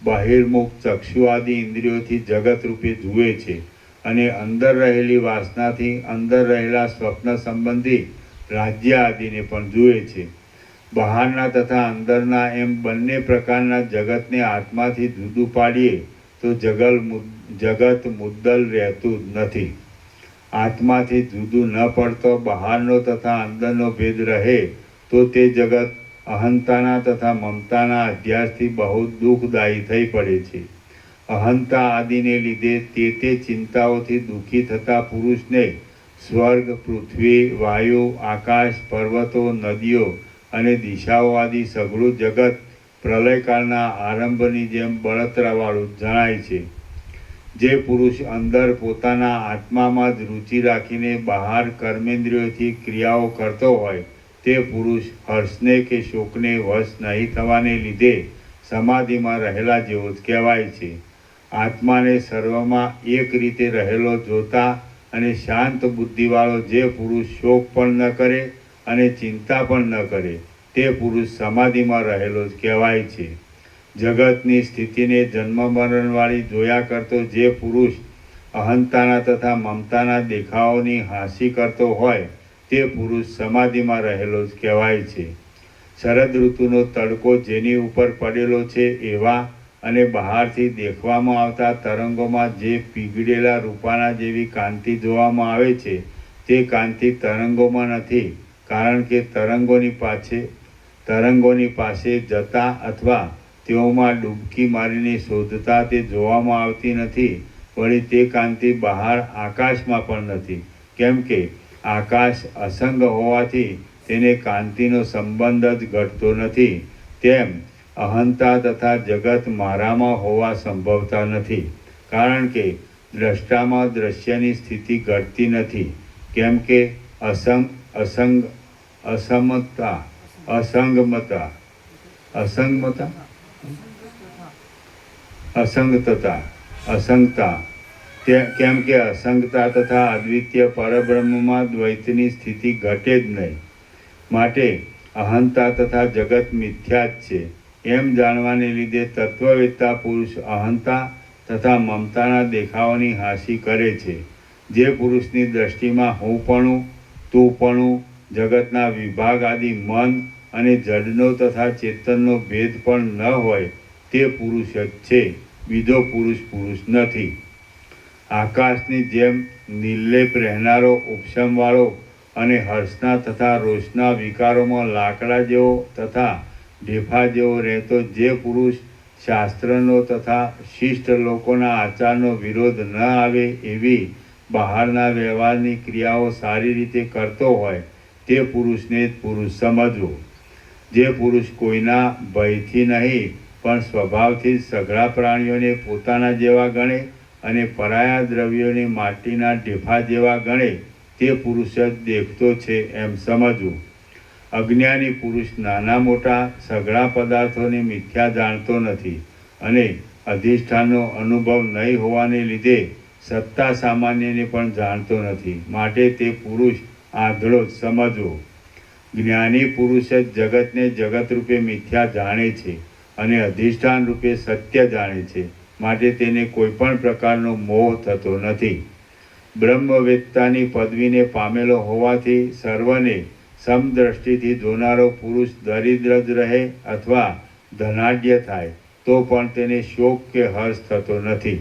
બહિર્મુખ ચક્ષુ આદિ ઇન્દ્રિયોથી જગત રૂપે જુએ છે, અને અંદર રહેલી વાસનાથી અંદર રહેલા સ્વપ્ન સંબંધી રાજ્ય આદિને પણ જુએ છે. બહારના તથા અંદરના એમ બંને પ્રકારના જગતને આત્માથી જુદું પાડીએ તો જગત મુદ્દલ રહેતું જ નથી. આત્માથી જુદું ન પડતો બહારનો તથા અંદરનો ભેદ રહે તો તે જગત અહંતાના તથા મમતાના અધ્યાસથી બહુ દુઃખદાયી થઈ પડે છે. અહંતા આદિને લીધે તે ચિંતાઓથી દુઃખી થતા પુરુષને સ્વર્ગ, પૃથ્વી, વાયુ, આકાશ, પર્વતો, નદીઓ અને દિશાઓ આદિ સઘળું જગત પ્રલયકાળના આરંભની જેમ બળતરાવાળું જણાય છે. જે પુરુષ અંદર પોતાના આત્મામાં જ રુચિ રાખીને બહાર કર્મેન્દ્રિયોથી ક્રિયાઓ કરતો હોય તે પુરુષ હર્ષને કે શોકને વશ નહીં થવાને લીધે સમાધિમાં રહેલા જેવો જ કહેવાય છે. આત્માને સર્વમાં એક રીતે રહેલો જોતા અને શાંત બુદ્ધિવાળો જે પુરુષ શોક પણ ન કરે અને ચિંતા પણ ન કરે તે પુરુષ સમાધિમાં રહેલો જ કહેવાય છે. જગતની સ્થિતિને જન્મ મરણવાળી જોયા કરતો જે પુરુષ અહંતાના તથા મમતાના દેખાવોની હાંસી કરતો હોય તે પુરુષ સમાધિમાં રહેલો જ કહેવાય છે. શરદ ઋતુનો તડકો જેની ઉપર પડેલો છે એવા અને બહારથી દેખવામાં આવતા તરંગોમાં જે પીગળેલા રૂપાના જેવી કાંતિ જોવામાં આવે છે તે કાંતિ તરંગોમાં નથી, કારણ કે તરંગોની પાસે જતા અથવા તેઓમાં ડૂબકી મારીને શોધતા તે જોવામાં આવતી નથી. વળી તે કાંતિ બહાર આકાશમાં પણ નથી, કેમ કે આકાશ અસંગ હોવાથી તેને કાંતિનો સંબંધ જ ઘટતો નથી. તેમ અહંતા તથા જગત મારામાં હોવા સંભવતા નથી, કારણ કે દ્રષ્ટામાં દ્રશ્યની સ્થિતિ ઘટતી નથી, કેમ કે અસંગતા તથા અદ્વિતીય પરબ્રહ્મમાં દ્વૈતની સ્થિતિ ઘટે જ નહીં. માટે અહંતા તથા જગત મિથ્યા જ છે એમ જાણવાને લીધે તત્વવેત્તા પુરુષ અહંતા તથા મમતાના દેખાવાની હાંસી કરે છે. જે પુરુષની દ્રષ્ટિમાં હુંપણું, તુંપણું, જગતના વિભાગ આદિ મન અને જડનો તથા ચેતનનો ભેદ પણ ન હોય તે પુરુષ જ છે, બીજો પુરુષ નથી. આકાશની જેમ નિર્લેપ રહેનારો, ઉપશમવાળો અને હર્ષના તથા રોષના વિકારોમાં લાકડા જેવો તથા ઢેફા જેવો રહેતો જે પુરુષ શાસ્ત્રનો તથા શિષ્ટ લોકોના આચારનો વિરોધ ન આવે એવી બહારના વ્યવહારની ક્રિયાઓ સારી રીતે કરતો હોય તે પુરુષને જ પુરુષ સમજવો. જે પુરુષ કોઈના ભયથી નહીં પણ સ્વભાવથી સઘળા પ્રાણીઓને પોતાના જેવા ગણે અને પરાયા દ્રવ્યોને માટીના ઢેફા જેવા ગણે તે પુરુષ જ દેખતો છે એમ સમજવું. અજ્ઞાની પુરુષ નાના મોટા સઘળા પદાર્થોને મિથ્યા જાણતો નથી અને અધિષ્ઠાનનો અનુભવ નહીં હોવાને લીધે સત્તા સામાન્યને પણ જાણતો નથી, માટે તે પુરુષ આંધળો જ સમજવો. જ્ઞાની પુરુષ જ જગતને જગત રૂપે મિથ્યા જાણે છે અને અધિષ્ઠાન રૂપે સત્ય જાણે છે, માટે તેને કોઈ પણ પ્રકારનો મોહ થતો નથી. બ્રહ્મવેત્તાની પદવીને પામેલો હોવાથી સર્વને સમદ્રષ્ટિથી જોનારો પુરુષ દરિદ્ર જ રહે અથવા ધનાઢ્ય થાય તો પણ તેને શોક કે હર્ષ થતો નથી.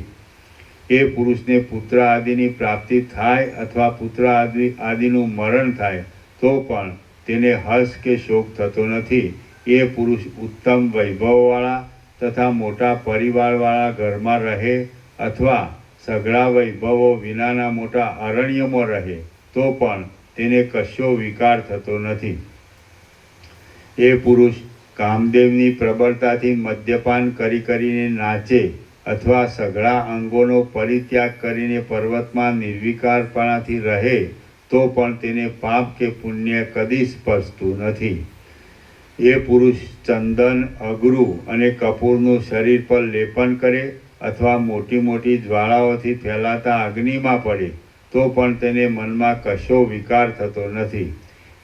એ પુરુષને પુત્ર આદિની પ્રાપ્તિ થાય અથવા પુત્ર આદિનું મરણ થાય તો પણ તેને હર્ષ કે શોક થતો નથી. એ પુરુષ ઉત્તમ વૈભવવાળા તથા મોટા પરિવારવાળા ઘરમાં રહે અથવા સઘળા વૈભવો વિનાના મોટા અરણ્યમાં રહે તો પણ તેને કશો વિકાર થતો નથી. એ પુરુષ કામદેવની પ્રબળતાથી મદ્યપાન કરીને નાચે અથવા સઘળા અંગોનો પરિત્યાગ કરીને પર્વતમાં નિર્વિકારપણાથી રહે તો પણ તેને પાપ કે પુણ્ય કદી સ્પર્શતું નથી. એ પુરુષ ચંદન, અગરુ અને કપૂરનું શરીર પર લેપન કરે અથવા મોટી મોટી જ્વાળાઓથી ફેલાતા અગ્નિમાં પડે તો પણ તેને મનમાં કશો વિકાર થતો નથી.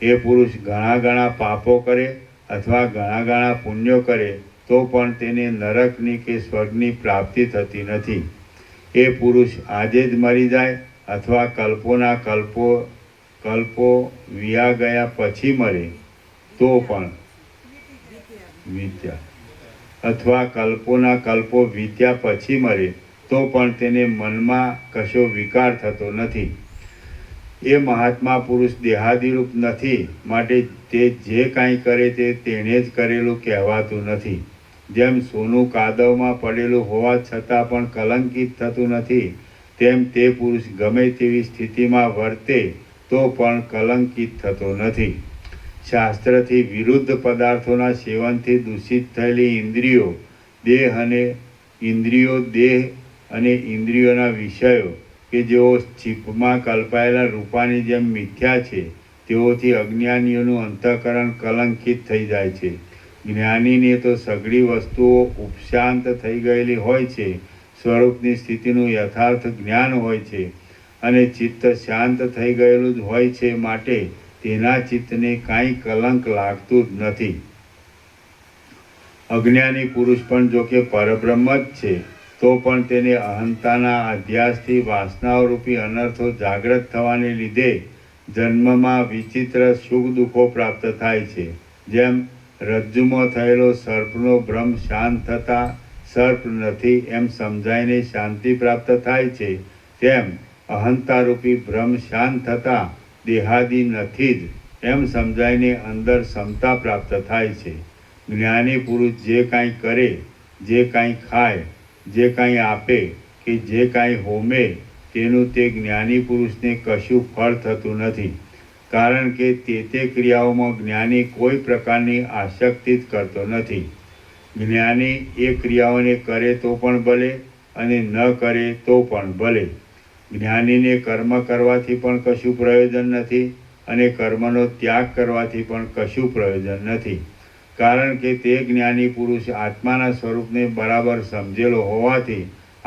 એ પુરુષ ઘણા પાપો કરે અથવા ઘણા પુણ્યો કરે તો પણ તેને નરકની કે સ્વર્ગની પ્રાપ્તિ થતી નથી. એ પુરુષ આજે જ મરી જાય અથવા કલ્પોના કલ્પો વિયા ગયા પછી મરે તો પણ અથવા કલ્પોના કલ્પો વીત્યા પછી મરે તો પણ તેને મનમાં કશો વિકાર થતો નથી. એ મહાત્મા પુરુષ દેહાદિરૂપ નથી, માટે તે જે કાંઈ કરે તે તેણે જ કરેલું કહેવાતું નથી. જેમ સોનું કાદવમાં પડેલું હોવા છતાં પણ કલંકિત થતું નથી, તેમ તે પુરુષ ગમે તેવી સ્થિતિમાં વર્તે તો પણ કલંકિત થતો નથી. શાસ્ત્રથી વિરુદ્ધ પદાર્થોના સેવનથી દૂષિત થયેલી ઇન્દ્રિયો, દેહ અને ઇન્દ્રિયોના વિષયો કે જેઓ ચીપમાં કલ્પાયેલા રૂપાની જેમ મિથ્યા છે, તેઓથી અજ્ઞાનીઓનું અંતઃકરણ કલંકિત થઈ જાય છે. જ્ઞાનીને તો સઘળી વસ્તુઓ ઉપશાંત થઈ ગયેલી હોય છે, સ્વરૂપની સ્થિતિનું યથાર્થ જ્ઞાન હોય છે અને ચિત્ત શાંત થઈ ગયેલું જ હોય છે, માટે તેના ચિત્તને કાંઈ કલંક લાગતું જ નથી. અજ્ઞાની પુરુષ પણ જો કે પરબ્રહ્મ જ છે, તો પણ તેને અહંતાના અધ્યાસથી વાસનાઓરૂપી અનર્થો જાગ્રત થવાને લીધે જન્મમાં વિચિત્ર સુખ દુઃખો પ્રાપ્ત થાય છે. જેમ રજ્જુમાં થયેલો સર્પનો ભ્રમ શાંત થતાં સર્પ નથી એમ સમજાઈને શાંતિ પ્રાપ્ત થાય છે, તેમ અહંતારૂપી ભ્રમ શાંત થતાં દેહાદી નથી જ એમ સમજાઈને અંદર સમતા પ્રાપ્ત થાય છે. જ્ઞાની પુરુષ જે કાંઈ કરે, જે કાંઈ ખાય, જે કાંઈ આપે કે જે કાંઈ હોમે તેનું તે જ્ઞાની પુરુષને કશું ફળ થતું નથી, કારણ કે તે ક્રિયાઓમાં જ્ઞાની કોઈ પ્રકારની આસક્તિ જ કરતો નથી. જ્ઞાની એ ક્રિયાઓને કરે તો પણ ભલે અને ન કરે તો પણ ભલે. જ્ઞાનીને કર્મ કરવાથી પણ કશું પ્રયોજન નથી અને કર્મનો ત્યાગ કરવાથી પણ કશું પ્રયોજન નથી, કારણ કે તે જ્ઞાની પુરુષ આત્માના સ્વરૂપને બરાબર સમજેલો હોવાથી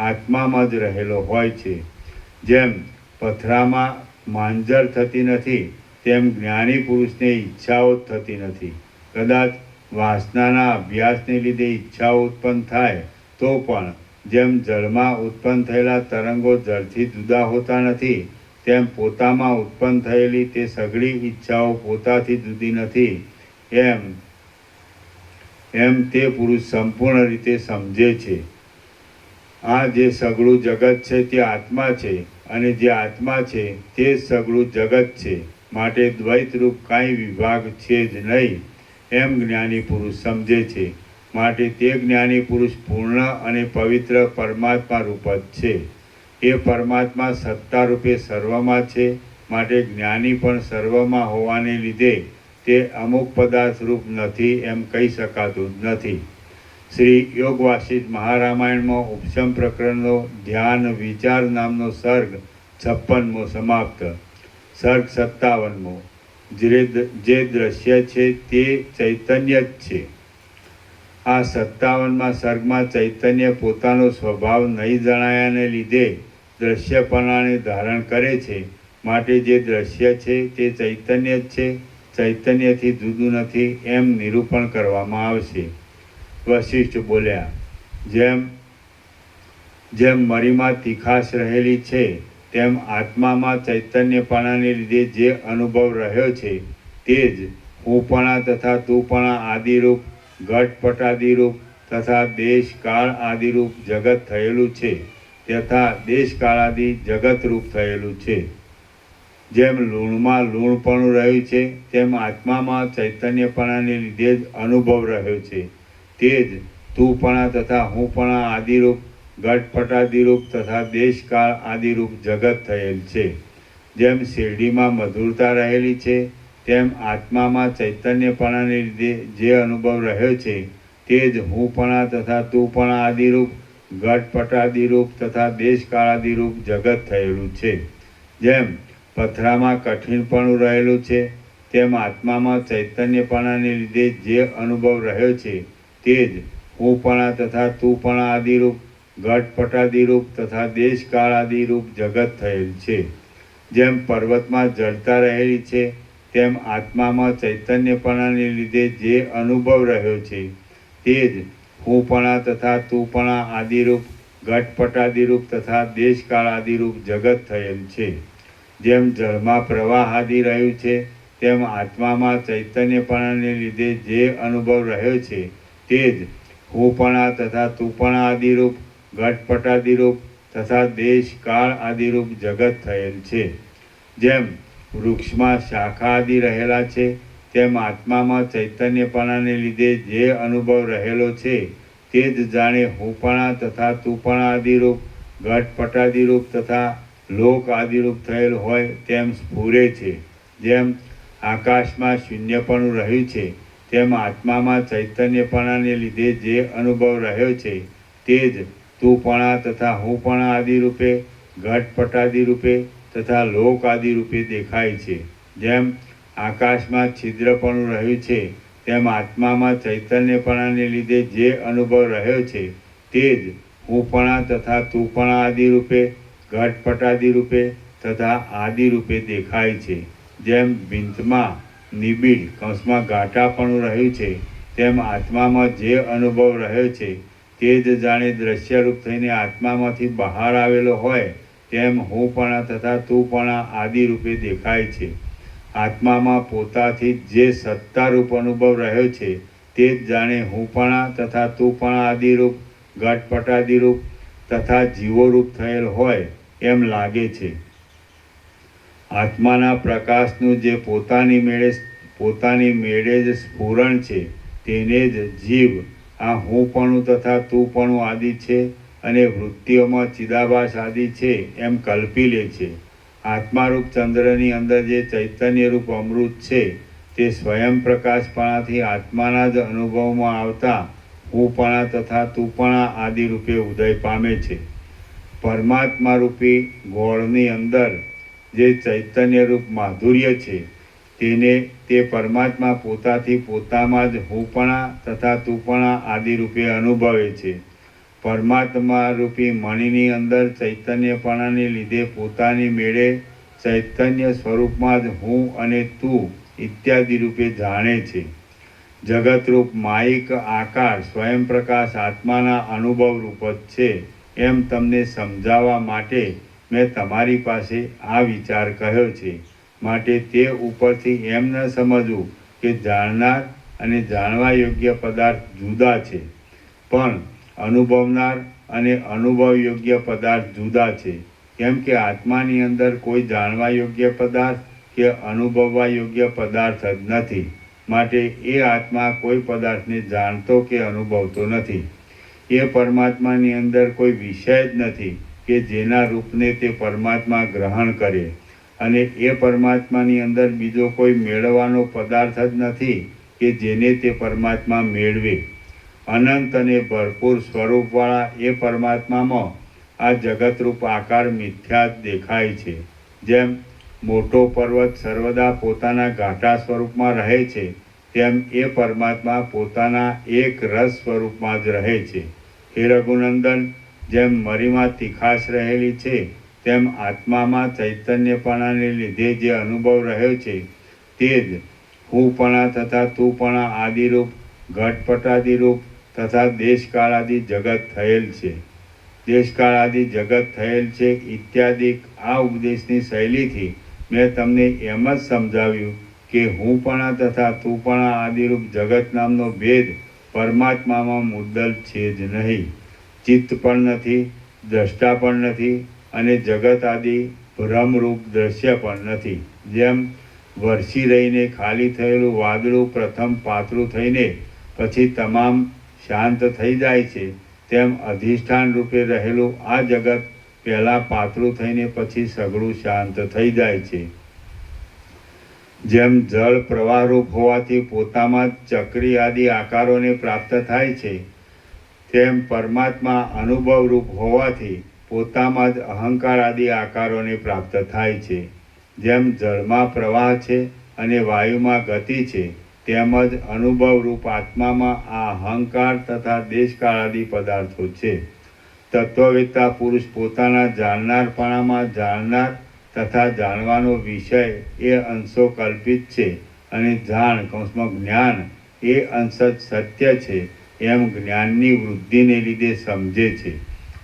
આત્મામાં જ રહેલો હોય છે. જેમ પથરામાં માંજર થતી નથી તેમ જ્ઞાની પુરુષને ઈચ્છાઓ જ થતી નથી. કદાચ વાસનાના અભ્યાસને લીધે ઈચ્છાઓ ઉત્પન્ન થાય તો પણ જેમ જળમાં ઉત્પન્ન થયેલા તરંગો જળથી જુદા હોતા નથી, તેમ પોતામાં ઉત્પન્ન થયેલી તે સઘળી ઈચ્છાઓ પોતાથી જુદી નથી, એમ તે પુરુષ સંપૂર્ણ રીતે સમજે છે. આ જે સઘળું જગત છે તે આત્મા છે અને જે આત્મા છે તે જ સઘળું જગત છે, માટે દ્વૈતરૂપ કાંઈ વિભાગ છે જ નહીં એમ જ્ઞાની પુરુષ સમજે છે. માટે તે જ્ઞાની પુરુષ પૂર્ણ અને પવિત્ર પરમાત્મા રૂપ જ છે. એ પરમાત્મા સત્તા રૂપે સર્વમાં છે, માટે જ્ઞાની પણ સર્વમાં હોવાને લીધે તે અમુક પદાર્થ રૂપ નથી એમ કહી શકાતું જ નથી. શ્રી યોગ વાસિષ્ઠ મહારામાયણમાં ઉપશમ પ્રકરણનો ધ્યાન વિચાર નામનો સર્ગ 56મો સમાપ્ત. સર્ગ 57મો. જે દ્રશ્ય છે તે ચૈતન્ય જ છે. આ 57મા સર્ગમાં ચૈતન્ય પોતાનો સ્વભાવ નહીં જણાયાને લીધે દ્રશ્યપણાને ધારણ કરે છે, માટે જે દ્રશ્ય છે તે ચૈતન્ય જ છે, ચૈતન્યથી જુદું નથી એમ નિરૂપણ કરવામાં આવશે. વશિષ્ઠ બોલ્યા, જેમ મરીમાં તીખાશ રહેલી છે તેમ આત્મામાં ચૈતન્યપણાને લીધે જે અનુભવ રહ્યો છે તે જ હુંપણા તથા તુંપણા આદિરૂપ ઘટપટાદિરૂપ તથા દેશ કાળ આદિરૂપ જગત થયેલું છે, તથા દેશ કાળાદિ જગતરૂપ થયેલું છે. જેમ લૂણમાં લૂણપણું રહ્યું છે તેમ આત્મામાં ચૈતન્યપણાને લીધે જ અનુભવ રહ્યો છે, તે જ તુંપણા તથા હુંપણા આદિરૂપ ઘટપટાદિરૂપ તથા દેશકાળ આદિરૂપ જગત થયેલ છે. જેમ શેરડીમાં મધુરતા રહેલી છે તેમ આત્મામાં ચૈતન્યપણાને લીધે જે અનુભવ રહ્યો છે તે જ હુંપણા તથા તુંપણા આદિરૂપ ઘટપટાદિરૂપ તથા દેશકાળાદિરૂપ જગત થયેલું છે. જેમ પથરામાં કઠિનપણું રહેલું છે તેમ આત્મામાં ચૈતન્યપણાને લીધે જે અનુભવ રહ્યો છે તે જ હુંપણા તથા તુંપણા આદિરૂપ ઘટપટાદિરૂપ તથા દેશકાળ આદિરૂપ જગત થયેલ છે. જેમ પર્વતમાં જડતા રહેલી છે તેમ આત્મામાં ચૈતન્યપણાને લીધે જે અનુભવ રહ્યો છે તે જ હુંપણા તથા તુંપણા આદિરૂપ ઘટપટાદિરૂપ તથા દેશકાળ આદિરૂપ જગત થયેલ છે. જેમ જળમાં પ્રવાહ આદિ રહ્યું છે તેમ આત્મામાં ચૈતન્યપણાને લીધે જે અનુભવ રહ્યો છે તે જ હુંપણા તથા તુંપણા આદિરૂપ ઘટપટાદિરૂપ તથા દેશ કાળ આદિરૂપ જગત થયેલ છે. જેમ વૃક્ષમાં શાખા આદિ રહેલા છે તેમ આત્મામાં ચૈતન્યપણાને લીધે જે અનુભવ રહેલો છે તે જ જાણે હુંપણા તથા તુંપણા આદિરૂપ ઘટપટાદિરૂપ તથા લોક આદિરૂપ થયેલ હોય તેમ સ્ફુરે છે. જેમ આકાશમાં શૂન્યપણું રહ્યું છે તેમ આત્મામાં ચૈતન્યપણાને લીધે જે અનુભવ રહ્યો છે તે જ તુંપણા તથા હુંપણા આદિરૂપે ઘટપટાદિરૂપે તથા લોક આદિરૂપે દેખાય છે. જેમ આકાશમાં છિદ્રપણું રહ્યું છે તેમ આત્મામાં ચૈતન્યપણાને લીધે જે અનુભવ રહ્યો છે તે જ હુંપણા તથા તુંપણા આદિરૂપે ઘટપટાદિરૂપે તથા આદિરૂપે દેખાય છે. જેમ બિંદમાં નિબિડ કૌંસમાં ઘાટાપણું રહ્યું છે તેમ આત્મામાં જે અનુભવ રહ્યો છે તે જ જાણે દ્રશ્યરૂપ થઈને આત્મામાંથી બહાર આવેલો હોય તેમ હુંપણા તથા તુંપણા આદિ રૂપે દેખાય છે. આત્મામાં પોતાથી જે સત્તારૂપ અનુભવ રહ્યો છે તે જ જાણે હુંપણા તથા તુંપણા આદિરૂપ ઘટપટાદિરૂપ તથા જીવોરૂપ થયેલ હોય એમ લાગે છે. આત્માના પ્રકાશનું જે પોતાની મેળે જ સ્ફુરણ છે તેને જ જીવ આ હુંપણું તથા તુંપણું આદિ છે અને વૃત્તિઓમાં ચિદાભાસ આદિ છે એમ કલ્પી લે છે. આત્મારૂપ ચંદ્રની અંદર જે ચૈતન્યરૂપ અમૃત છે તે સ્વયં પ્રકાશપણાથી આત્માના જ અનુભવમાં આવતા હુંપણા તથા તુંપણા આદિ રૂપે ઉદય પામે છે. પરમાત્મા રૂપી ગોળની અંદર જે ચૈતન્યરૂપ માધુર્ય છે તે પરમાત્મા પોતાથી પોતામાં જ હુંપણા તથા તુંપણા આદિ રૂપે અનુભવે છે. પરમાત્મા રૂપી મણિની અંદર ચૈતન્યપણાને લીધે પોતાની મેળે ચૈતન્ય સ્વરૂપમાં જ હું અને તું ઇત્યાદિ રૂપે જાણે છે. જગતરૂપ માયિક આકાર સ્વયં પ્રકાશ આત્માના અનુભવ રૂપ જ છે એમ તમને સમજાવવા માટે મેં તમારી પાસે આ વિચાર કહ્યો છે. માટે તે ઉપરથી એમ ન સમજવું કે જાણનાર અને જાણવા યોગ્ય પદાર્થ જુદા છે, પણ અનુભવનાર અને અનુભવ યોગ્ય પદાર્થ જુદા છે. કેમ કે આત્માની અંદર કોઈ જાણવા યોગ્ય પદાર્થ કે અનુભવવા યોગ્ય પદાર્થ જ નથી. માટે એ આત્મા કોઈ પદાર્થને જાણતો કે અનુભવતો નથી. એ પરમાત્માની અંદર કોઈ વિષય જ નથી કે જેના રૂપને તે પરમાત્મા ગ્રહણ કરે, અને એ પરમાત્માની અંદર બીજો કોઈ મેળવવાનો પદાર્થ જ નથી કે જેને તે પરમાત્મા મેળવે. અનંત અને ભરપૂર સ્વરૂપવાળા એ પરમાત્મામાં આ જગતરૂપ આકાર મિથ્યા જ દેખાય છે. જેમ મોટો પર્વત સર્વદા પોતાના ઘાટા સ્વરૂપમાં રહે છે તેમ એ પરમાત્મા પોતાના એક રસ સ્વરૂપમાં જ રહે છે. હે રઘુનંદન, જેમ મરીમાં તીખાશ રહેલી છે તેમ આત્મામાં ચૈતન્યપણાને લીધે જે અનુભવ રહ્યો છે તે જ હુંપણા તથા તુંપણા આદિરૂપ ઘટપટાદિરૂપ તથા દેશકાળ આદિ જગત થયેલ છે. દેશકાળ આદિ જગત થયેલ છે ઇત્યાદિ આ ઉપદેશની શૈલીથી મેં તમને એમ જ સમજાવ્યું કે હુંપણા તથા તુંપણા આદિરૂપ જગત નામનો ભેદ પરમાત્મામાં મુદ્દલ છે જ નહીં. ચિત્ત પણ નથી, દ્રષ્ટા પણ નથી અને જગત આદિ ભ્રમરૂપ દ્રશ્ય પણ નથી. જેમ વરસી રહીને ખાલી થયેલું વાદળું પ્રથમ પાતળું થઈને પછી તમામ શાંત થઈ જાય છે, તેમ અધિષ્ઠાન રૂપે રહેલું આ જગત પહેલાં પાતળું થઈને પછી સઘળું શાંત થઈ જાય છે. જેમ જળ પ્રવાહરૂપ હોવાથી પોતામાં ચક્રી આદિ આકારોને પ્રાપ્ત થાય છે, તેમ પરમાત્મા અનુભવરૂપ હોવાથી પોતામાં જ અહંકાર આદિ આકારોને પ્રાપ્ત થાય છે. જેમ જળમાં પ્રવાહ છે અને વાયુમાં ગતિ છે, તેમજ અનુભવરૂપ આત્મામાં આ અહંકાર તથા દેશકાળ આદિ પદાર્થો છે. તત્વવેત્તા પુરુષ પોતાના જાણનારપણામાં જાણનાર તથા જાણવાનો વિષય એ અંશો કલ્પિત છે અને જ્ઞાન એ અંશ જ સત્ય છે એમ જ્ઞાનની વૃદ્ધિને લીધે સમજે છે.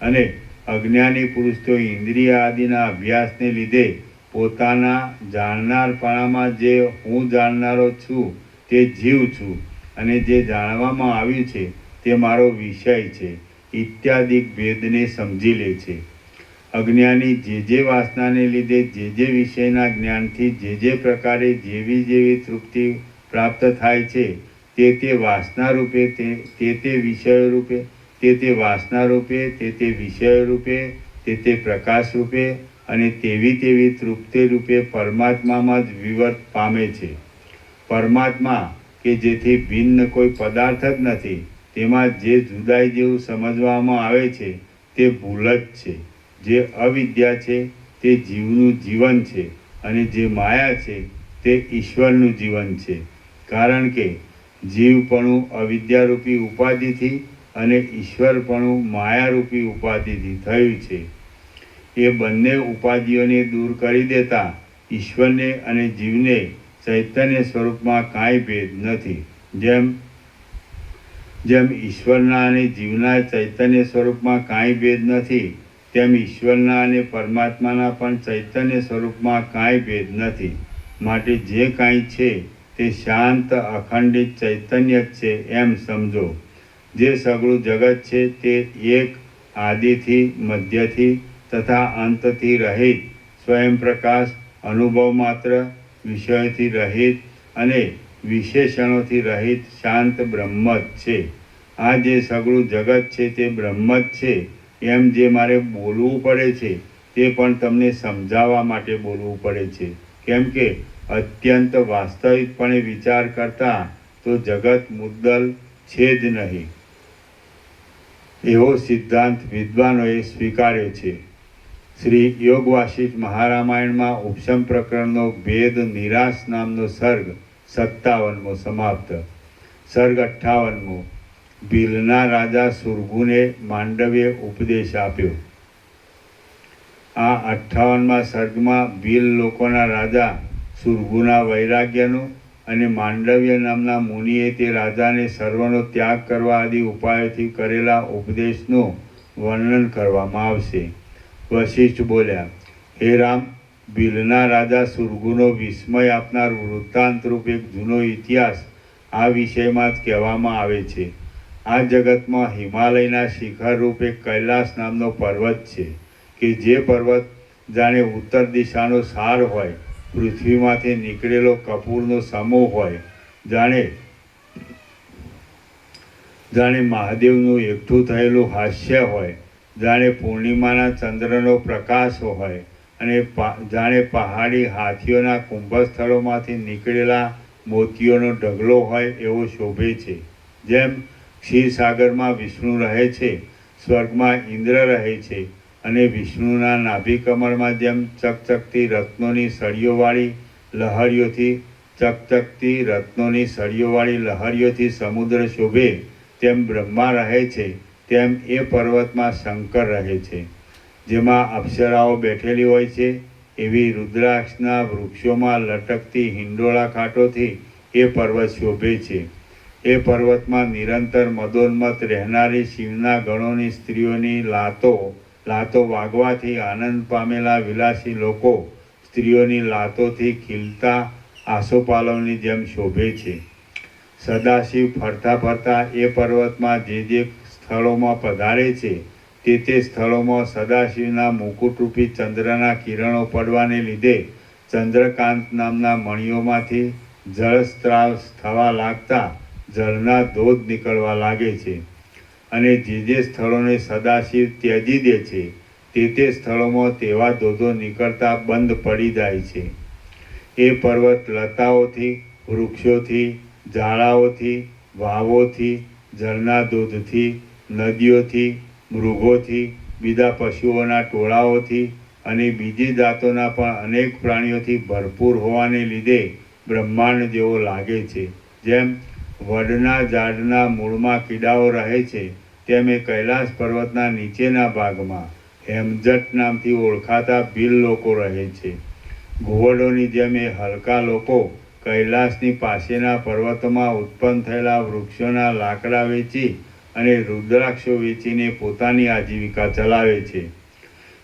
અને અજ્ઞાની પુરુષ તો ઇન્દ્રિય આદિના અભ્યાસને લીધે પોતાના જાણનારપણામાં જે હું જાણનારો છું તે જીવ છું અને જે જાણવામાં આવ્યું છે તે મારો વિષય છે ઇત્યાદિ ભેદને સમજી લે છે. અજ્ઞાની જે વાસનાને લીધે જે વિષયના જ્ઞાનથી જે પ્રકારે જેવી તૃપ્તિ પ્રાપ્ત થાય છે તે વાસના રૂપે તે વિષયો રૂપે તે વાસના રૂપે તે વિષયો રૂપે તે પ્રકાશ રૂપે અને તેવી તૃપ્તિ રૂપે પરમાત્મામાં જ વિવર્ત પામે છે. પરમાત્મા કે જેથી ભિન્ન કોઈ પદાર્થ જ નથી, તેમાં જે જુદાઈ જેવું સમજવામાં આવે છે તે ભૂલ જ છે. જે અવિદ્યા છે તે જીવનું જીવન છે અને જે માયા છે તે ઈશ્વરનું જીવન છે. કારણ કે જીવપણું અવિદ્યારૂપી ઉપાધિથી અને ઈશ્વરપણું માયારૂપી ઉપાધિથી થયું છે. એ બંને ઉપાધિઓને દૂર કરી દેતા ઈશ્વરને અને જીવને ચૈતન્ય સ્વરૂપમાં કાંઈ ભેદ નથી. જેમ જેમ ઈશ્વરના અને જીવના ચૈતન્ય સ્વરૂપમાં કાંઈ ભેદ નથી, તેમ ઈશ્વરના અને પરમાત્માના પણ ચૈતન્ય સ્વરૂપમાં કાંઈ ભેદ નથી. માટે જે કાંઈ છે તે શાંત અખંડિત ચૈતન્ય જ છે એમ સમજો. જે સગળું જગત છે તે એક આદિથી, મધ્યથી તથા અંતથી રહિત, સ્વયં પ્રકાશ, અનુભવ માત્ર, વિષયોથી રહિત અને વિશેષણોથી રહિત શાંત બ્રહ્મ જ છે. આ જે સગળું જગત છે તે બ્રહ્મ જ છે એમ જે મારે બોલવું પડે છે તે પણ તમને સમજાવવા માટે બોલવું પડે છે. કેમ કે અત્યંત વાસ્તવિકપણે વિચાર કરતા તો જગત મુદ્દલ છે જ નહીં, એવો સિદ્ધાંત વિદ્વાનોએ સ્વીકાર્યો છે. શ્રી યોગ વાસિષ્ઠ મહારામાયણમાં ઉપશમ પ્રકરણનો ભેદ નિરાશ નામનો સર્ગ 57મો સમાપ્ત. સર્ગ 58મો. ભીલના રાજા સુરગુને માંડવ્યે ઉપદેશ આપ્યો. આ 58મા સર્ગમાં ભીલ લોકોના રાજા સુરગુના વૈરાગ્યનું અને માંડવ્ય નામના મુનિએ તે રાજાને સર્વનો ત્યાગ કરવા આદિ ઉપાયોથી કરેલા ઉપદેશનું વર્ણન કરવામાં આવશે. વશિષ્ઠ બોલ્યા, હે રામ, ભીલના રાજા સુરગુનો વિસ્મય આપનાર વૃત્તાંતરૂપ એક જૂનો ઇતિહાસ આ વિષયમાં જ કહેવામાં આવે છે. આ જગતમાં હિમાલયના શિખરરૂપ એક કૈલાસ નામનો પર્વત છે કે જે પર્વત જાણે ઉત્તર દિશાનો સાર હોય, પૃથ્વીમાંથી નીકળેલો કપૂરનો સમૂહ હોય, જાણે મહાદેવનું એકઠું થયેલું હાસ્ય હોય, જાણે પૂર્ણિમાના ચંદ્રનો પ્રકાશ હોય અને જાણે પહાડી હાથીઓના કુંભસ્થળોમાંથી નીકળેલા મોતીઓનો ઢગલો હોય એવો શોભે છે. જેમ ક્ષીરસાગરમાં વિષ્ણુ રહે છે, સ્વર્ગમાં ઇન્દ્ર રહે છે અને વિષ્ણુના નાભિકમળમાં જેમ ચકચકતી રત્નોની સળીઓવાળી લહરીઓથી સમુદ્ર શોભે, તેમ બ્રહ્મા રહે છે, તેમ એ પર્વતમાં શંકર રહે છે. જેમાં અપ્સરાઓ બેઠેલી હોય છે એવી રુદ્રાક્ષના વૃક્ષોમાં લટકતી હિંડોળા કાંટોથી એ પર્વત શોભે છે. એ પર્વતમાં નિરંતર મદોન્મત્ત રહેનારી શિવના ગણોની સ્ત્રીઓની લાતો વાગવાથી આનંદ પામેલા વિલાસી લોકો સ્ત્રીઓની લાતોથી ખીલતા આસોપાલવની જેમ શોભે છે. સદાશિવ ફરતા ફરતા એ પર્વતમાં જે સ્થળોમાં પધારે છે તે સ્થળોમાં સદાશિવના મુકુટરૂપી ચંદ્રના કિરણો પડવાને લીધે ચંદ્રકાંત નામના મણિઓમાંથી જળસ્ત્રાવ થવા લાગતા જળના ધોધ નીકળવા લાગે છે. અને જે સ્થળોને સદાશિવ ત્યજી દે છે તે સ્થળોમાં તેવા ધોધો નીકળતા બંધ પડી જાય છે. એ પર્વત લતાઓથી, વૃક્ષોથી, ઝાડાઓથી, વાવોથી, ઝરણા ધોધથી, નદીઓથી, મૃગોથી, બીજા પશુઓના ટોળાઓથી અને બીજી જાતોના પણ અનેક પ્રાણીઓથી ભરપૂર હોવાને લીધે બ્રહ્માંડ જેવો લાગે છે. જેમ વડના ઝાડના મૂળમાં કીડાઓ રહે છે, તેમ એ કૈલાસ પર્વતના નીચેના ભાગમાં હેમજટ નામથી ઓળખાતા ભીલ લોકો રહે છે. ઘુવડોની જેમ એ હલકા લોકો કૈલાસની પાસેના પર્વતોમાં ઉત્પન્ન થયેલા વૃક્ષોના લાકડા વેચી અને રુદ્રાક્ષો વેચીને પોતાની આજીવિકા ચલાવે છે.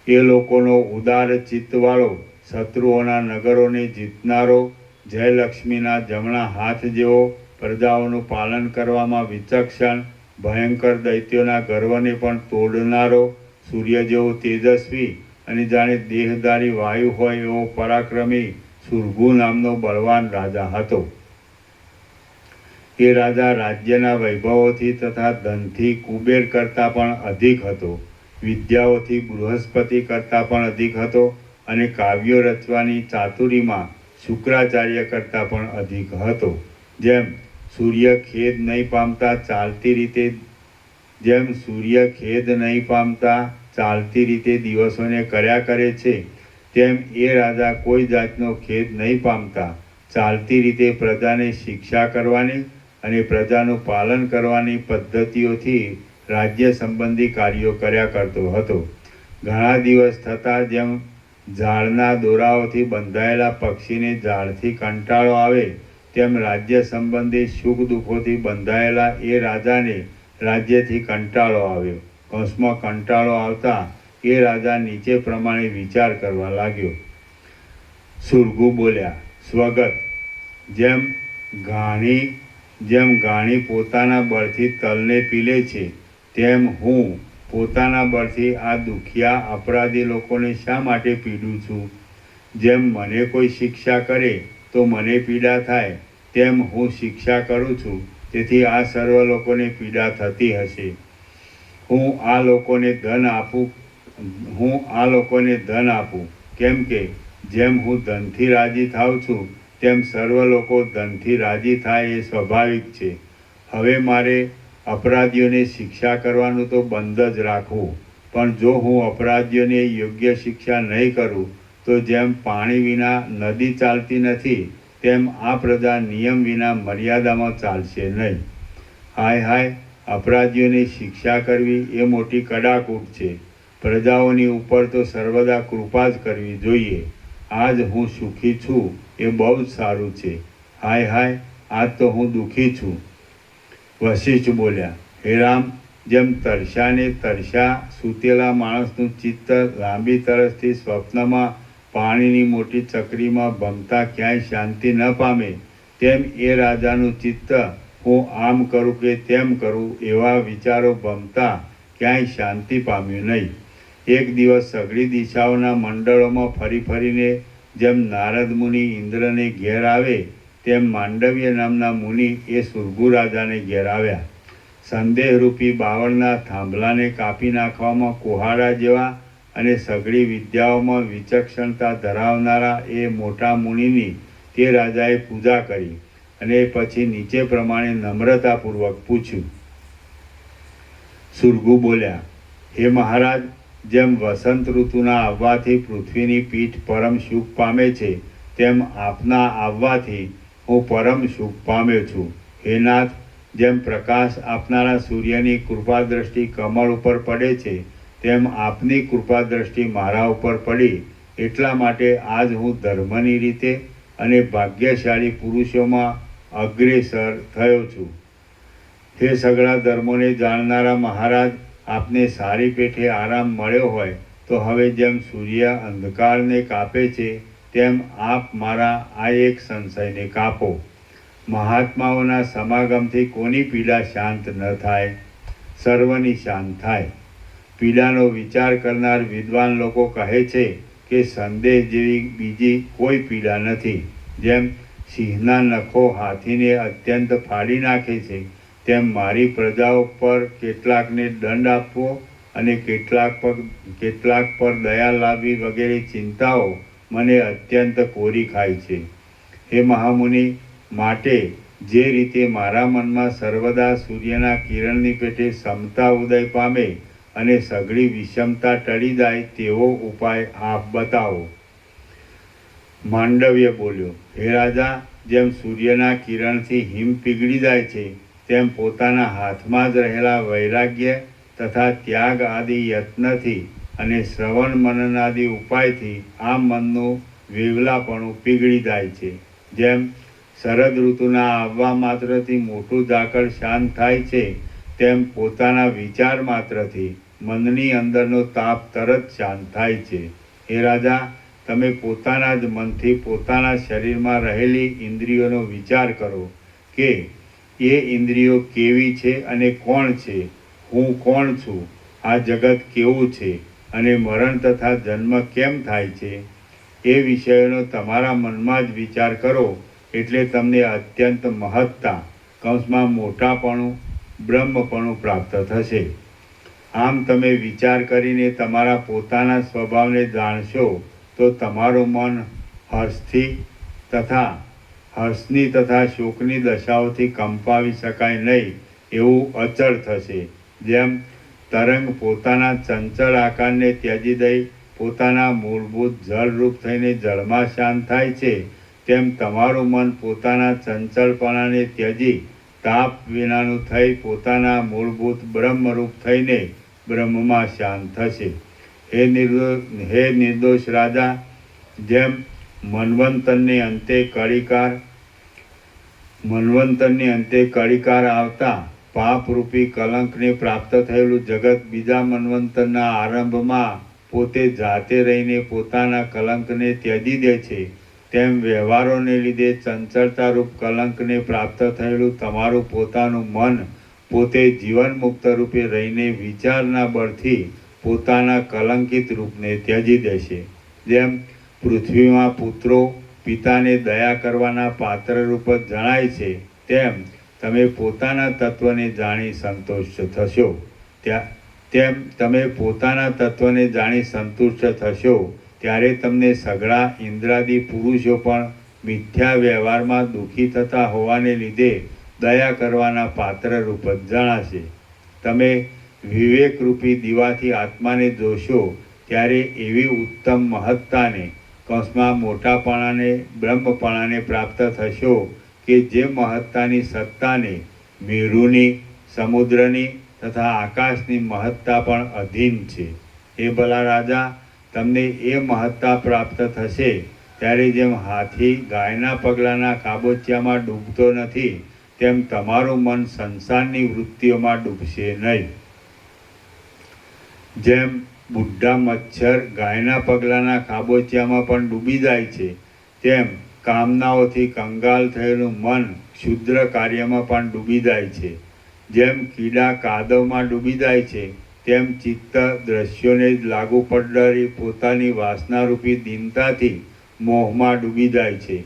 એ લોકોનો ઉદાર ચિત્તવાળો, શત્રુઓના નગરોને જીતનારો, જયલક્ષ્મીના જમણા હાથ જેવો, પ્રજાઓનું પાલન કરવામાં વિચક્ષણ, ભયંકર દૈત્યોના ગર્વને પણ તોડનારો, સૂર્ય જેવો તેજસ્વી અને જાણે દેહધારી વાયુ હોય એવો પરાક્રમી સુરગુ નામનો બળવાન રાજા હતો. એ રાજા રાજ્યના વૈભવોથી તથા ધનથી કુબેર કરતાં પણ અધિક હતો, વિદ્યાઓથી બૃહસ્પતિ કરતાં પણ અધિક હતો અને કાવ્યો રચવાની ચાતુરીમાં શુક્રાચાર્ય કરતાં પણ અધિક હતો. જેમ સૂર્ય ખેદ નહીં પામતા ચાલતી રીતે દિવસોને કર્યા કરે છે, તેમ એ રાજા કોઈ જાતનો ખેદ નહીં પામતા ચાલતી રીતે પ્રજાને શિક્ષા કરવાની અને પ્રજાનું પાલન કરવાની પદ્ધતિઓથી રાજ્ય સંબંધી કાર્યો કર્યા કરતો હતો. ઘણા દિવસ થતાં જેમ ઝાડના દોરાઓથી બંધાયેલા પક્ષીને ઝાડથી કંટાળો આવે તેમ રાજ્ય સંબંધી સુખ દુઃખોથી બંધાયેલા એ રાજાને રાજ્યથી કંટાળો આવ્યો. કૌંસમાં કંટાળો આવતા એ રાજા નીચે પ્રમાણે વિચાર કરવા લાગ્યો. સુરગુ બોલ્યા, સ્વગત, જેમ ઘાણી પોતાના બળથી તલને પીલે છે, તેમ હું પોતાના બળથી આ દુખિયા અપરાધી લોકોને શા માટે પીડું છું? જેમ મને કોઈ શિક્ષા કરે તો મને પીડા થાય, તેમ હું શિક્ષા કરું છું, તેથી આ સર્વ લોકોને પીડા થતી હશે. હું આ લોકોને ધન આપું, કેમ કે જેમ હું ધનથી રાજી થાઉં છું, તેમ સર્વ લોકો ધનથી રાજી થાય એ સ્વાભાવિક છે. હવે મારે અપરાધીઓને શિક્ષા કરવાનું તો બંધ જ રાખવું, પણ જો હું અપરાધીઓને યોગ્ય શિક્ષા નહીં કરું તો જેમ પાણી વિના નદી ચાલતી નથી, તેમ આ પ્રજા નિયમ વિના મર્યાદામાં ચાલશે નહીં. હાય હાય, અપરાધીઓની શિક્ષા કરવી એ મોટી કડાકૂટ છે. પ્રજાઓની ઉપર તો સર્વદા કૃપા જ કરવી જોઈએ. આજ હું સુખી છું એ બહુ જ સારું છે. હાય હાય, આજ તો હું દુઃખી છું. વશિષ્ઠ બોલ્યા, હે રામ, જેમ તરસ્યા સૂતેલા માણસનું ચિત્ત લાંબી તરસથી સ્વપ્નમાં પાણીની મોટી ચકરીમાં ભમતા ક્યાંય શાંતિ ન પામે, તેમ એ રાજાનું ચિત્ત હું આમ કરું કે તેમ કરું એવા વિચારો ભમતા ક્યાંય શાંતિ પામ્યું નહીં. એક દિવસ સઘળી દિશાઓના મંડળોમાં ફરીને જેમ નારદ મુનિ ઇન્દ્રને ઘેર આવે, તેમ માંડવ્ય નામના મુનિ એ સુરગુ રાજાને ઘેર આવ્યા. સંદેહરૂપી બાવળના થાંભલાને કાપી નાખવામાં કુહાડા જેવા અને સઘળી વિદ્યાઓમાં વિચક્ષણતા ધરાવનારા એ મોટા મુનિની તે રાજાએ પૂજા કરી અને પછી નીચે પ્રમાણે નમ્રતાપૂર્વક પૂછ્યું. સુરગુ બોલ્યા, હે મહારાજ, જેમ વસંત ઋતુના આવવાથી પૃથ્વીની પીઠ પરમ સુખ પામે છે, તેમ આપના આવવાથી હું પરમ સુખ પામ્યો છું. હે નાથ, જેમ પ્રકાશ આપનારા સૂર્યની કૃપા દ્રષ્ટિ કમળ ઉપર પડે છે, તેમ આપની કૃપા દ્રષ્ટિ મારા ઉપર પડી. એટલા માટે આજ હું ધર્મની રીતે અને ભાગ્યશાળી પુરુષોમાં અગ્રેસર થયો છું. હે સઘળા ધર્મોને જાણનારા મહારાજ, આપને સારી પેઠે આરામ મળ્યો હોય તો હવે જેમ સૂર્ય અંધકારને કાપે છે, તેમ આપ મારા આ એક સંશયને કાપો. મહાત્માઓના સમાગમથી કોની પીડા શાંત ન થાય? સર્વની શાંત થાય. પીડાનો વિચાર કરનાર વિદ્વાન લોકો કહે છે કે સંદેહ જેવી બીજી કોઈ પીડા નથી. જેમ સિંહના નખો હાથીને અત્યંત ફાડી નાખે છે, તેમ મારી પ્રજાઓ પર કેટલાકને દંડ આપવો અને કેટલાક પર દયા લાવવી વગેરે ચિંતાઓ મને અત્યંત કોરી ખાય છે. હે મહામુનિ, માટે જે રીતે મારા મનમાં સર્વદા સૂર્યના કિરણની પેઠે સમતા ઉદય પામે અને સઘળી વિષમતા ટળી જાય તેવો ઉપાય આપ બતાવો. માંડવ્ય બોલ્યો, હે રાજા, જેમ સૂર્યના કિરણથી હિમ પીગળી જાય છે, તેમ પોતાના હાથમાં જ રહેલા વૈરાગ્ય તથા ત્યાગ આદિ યત્નથી અને શ્રવણ મનન આદિ ઉપાયથી આ મનનું વેવલાપણું પીગળી જાય છે. જેમ શરદ ઋતુના આવવા માત્રથી મોટું ઝાકળ શાંત થાય છે, તેમ પોતાના વિચાર માત્રથી મનની અંદરનો તાપ તરત શાંત થાય છે. હે રાજા, તમે પોતાના જ મનથી પોતાના શરીરમાં રહેલી ઇન્દ્રિયોનો વિચાર કરો કે એ ઇન્દ્રિયો કેવી છે અને કોણ છે, હું કોણ છું, આ જગત કેવું છે અને મરણ તથા જન્મ કેમ થાય છે, એ વિષયોનો તમારા મનમાં જ વિચાર કરો એટલે તમને અત્યંત મહત્તા કૌંસમાં મોટાપણું બ્રહ્મપણું પ્રાપ્ત થશે. આમ તમે વિચાર કરીને તમારા પોતાના સ્વભાવને જાણશો તો તમારું મન હર્ષની તથા શોકની દશાઓથી કંપાવી શકાય નહીં એવું અચળ થશે. જેમ તરંગ પોતાના ચંચળ આકારને ત્યજી દઈ પોતાના મૂળભૂત જળરૂપ થઈને જળમાં શાંત થાય છે, તેમ તમારું મન પોતાના ચંચળપણાને ત્યજી તાપ વિનાનું થઈ પોતાના મૂળભૂત બ્રહ્મરૂપ થઈને બ્રહ્મમાં શાંત થશે. હે નિર્દોષ રાજા, જેમ મન્વંતરને અંતે કળીકાર મન્વંતરની અંતે કળીકાર આવતા પાપરૂપી કલંકને પ્રાપ્ત થયેલું જગત બીજા મન્વંતરના આરંભમાં પોતે જાતે રહીને પોતાના કલંકને ત્યજી દે છે, તેમ વ્યવહારોને લીધે ચંચળતારૂપ કલંકને પ્રાપ્ત થયેલું તમારું પોતાનું મન પોતે જીવન મુક્ત રૂપે રહીને વિચારના બળથી પોતાના કલંકિત રૂપને ત્યજી દેશે. જેમ પૃથ્વીમાં પુત્રો પિતાને દયા કરવાના પાત્ર રૂપ જ જણાય છે, તેમ તમે પોતાના તત્વને જાણી સંતુષ્ટ થશો. તેમ તમે પોતાના તત્વને જાણી સંતુષ્ટ થશો ત્યારે તમને સઘળા ઇન્દ્રાદી પુરુષો પણ મિથ્યા વ્યવહારમાં દુઃખી થતા હોવાને લીધે દયા કરવાના પાત્ર રૂપ જ જણાશે. તમે વિવેકરૂપી દીવાથી આત્માને જોશો ત્યારે એવી ઉત્તમ મહત્તાને કૌંસમાં મોટાપણાને બ્રહ્મપણાને પ્રાપ્ત થશો કે જે મહત્તાની સત્તાને મેરુની, સમુદ્રની તથા આકાશની મહત્તા પણ અધીન છે. એ ભલા રાજા, તમને એ મહત્તા પ્રાપ્ત થશે ત્યારે જેમ હાથી ગાયના પગલાંના ખાબોચિયામાં ડૂબતો નથી, તેમ તમારું મન સંસારની વૃત્તિઓમાં ડૂબશે નહીં. જેમ બુઢા મચ્છર ગાયના પગલાંના ખાબોચિયામાં પણ ડૂબી જાય છે, તેમ કામનાઓથી કંગાલ થયેલું મન ક્ષુદ્ર કાર્યમાં પણ ડૂબી જાય છે. જેમ કીડા કાદવમાં ડૂબી જાય છે, તેમ ચિત્ત દ્રશ્યોને જ લાગુ પડનારી પોતાની વાસનારૂપી દીનતાથી મોહમાં ડૂબી જાય છે.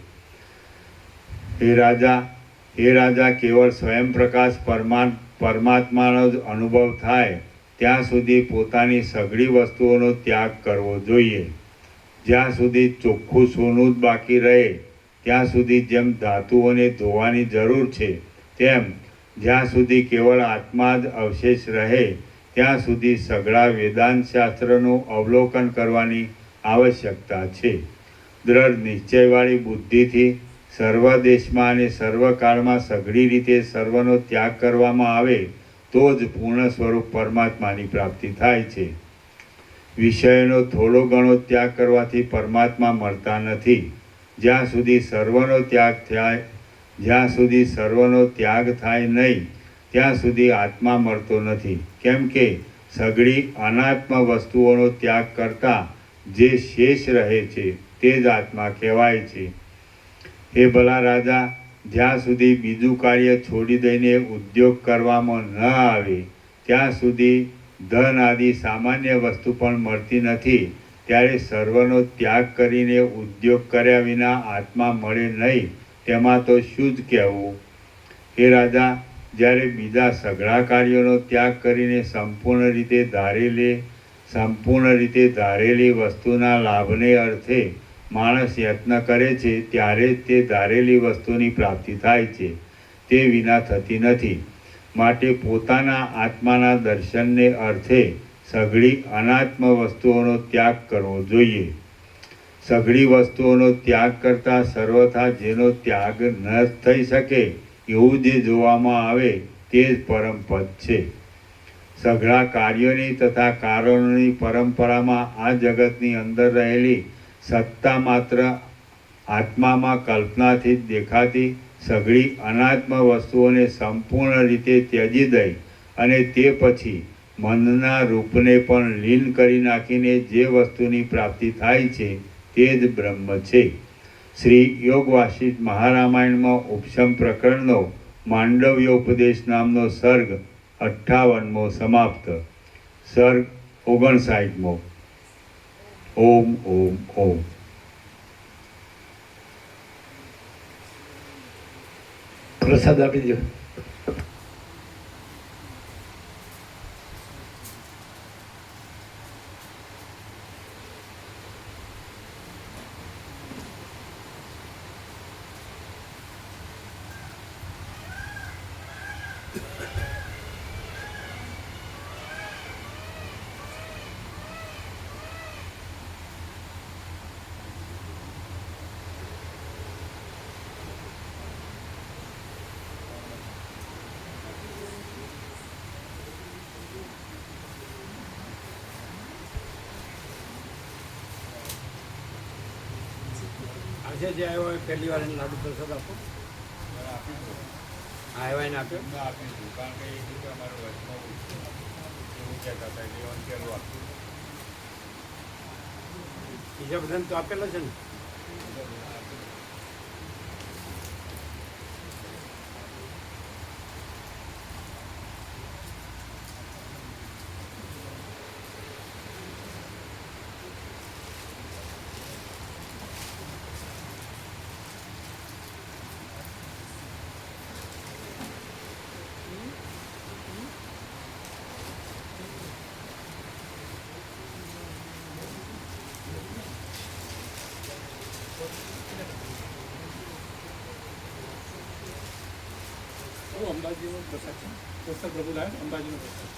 હે રાજા, કેવળ સ્વયં પ્રકાશ પરમાત્માનો જ અનુભવ થાય ત્યાં સુધી પોતાની સઘળી વસ્તુઓનો ત્યાગ કરવો જોઈએ. જ્યાં સુધી ચોખ્ખું સોનું જ બાકી રહે ત્યાં સુધી જેમ ધાતુઓને ધોવાની જરૂર છે, તેમ જ્યાં સુધી કેવળ આત્મા જ અવશેષ રહે ત્યાં સુધી સઘળા વેદાંત શાસ્ત્રનું અવલોકન કરવાની આવશ્યકતા છે. દ્રઢ નિશ્ચયવાળી બુદ્ધિથી સર્વ દેશમાં અને સર્વકાળમાં સઘળી રીતે સર્વનો ત્યાગ કરવામાં આવે તો જ પૂર્ણ સ્વરૂપ પરમાત્માની પ્રાપ્તિ થાય છે. વિષયનો થોડો ઘણો ત્યાગ કરવાથી પરમાત્મા મળતા નથી. જ્યાં સુધી સર્વનો ત્યાગ થાય નહીં ત્યાં સુધી આત્મા મળતો નથી. કેમ કે સઘળી અનાત્મ વસ્તુઓનો ત્યાગ કરતાં જે શેષ રહે છે તે જ આત્મા કહેવાય છે. હે ભલા રાજા, જ્યાં સુધી બીજું કાર્ય છોડી દઈને ઉદ્યોગ કરવામાં ન આવે ત્યાં સુધી ધન આદિ સામાન્ય વસ્તુ પણ મળતી નથી. ત્યારે સર્વનો ત્યાગ કરીને ઉદ્યોગ કર્યા વિના આત્મા મળે નહીં તેમાં તો શું જ કહેવું. હે રાજા, જ્યારે બીજા સઘળા કાર્યોનો ત્યાગ કરીને સંપૂર્ણ રીતે ધારેલી વસ્તુના લાભને અર્થે માણસ યત્ન કરે છે ત્યારે જ તે ધારેલી વસ્તુની પ્રાપ્તિ થાય છે, તે વિના થતી નથી. માટે પોતાના આત્માના દર્શનને અર્થે સઘળી અનાત્મ વસ્તુઓનો ત્યાગ કરવો જોઈએ. સઘળી વસ્તુઓનો ત્યાગ કરતાં સર્વથા જેનો ત્યાગ ન થઈ શકે એવું જે જોવામાં આવે તે જ પરમ પદ છે. સઘળા કાર્યોની તથા કારણોની પરંપરામાં આ જગતની અંદર રહેલી સત્તા માત્ર આત્મામાં કલ્પનાથી જ દેખાતી સઘળી અનાત્મ વસ્તુઓને સંપૂર્ણ રીતે ત્યજી દઈ અને તે પછી મનના રૂપને પણ લીન કરી નાખીને જે વસ્તુની પ્રાપ્તિ થાય છે તે જ બ્રહ્મ છે. શ્રી યોગ વાસિષ્ઠ મહારામાયણમાં ઉપશમ પ્રકરણનો માંડવ્યોપદેશ નામનો સર્ગ 58મો સમાપ્ત. સર્ગ 59મો. ઓમ ઓમ ઓમ. પ્રસાદ આપી દો. આજે જે આવ્યો હોય પહેલી વાર એને લાડુ પ્રસાદ આપો. હા એવાય ને આપ્યો. ના આપીશું કારણ કે એ રીતે અમારું વચમાં એવું કહેતા હતા કે ઓન પેલું આપીશું. બીજા બધાને તો આપેલો છે ને. અંબાજીનો પ્રસાદ છે. પુસ્તક પ્રભુદાય અંબાજીનો પ્રસાદ.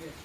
Thank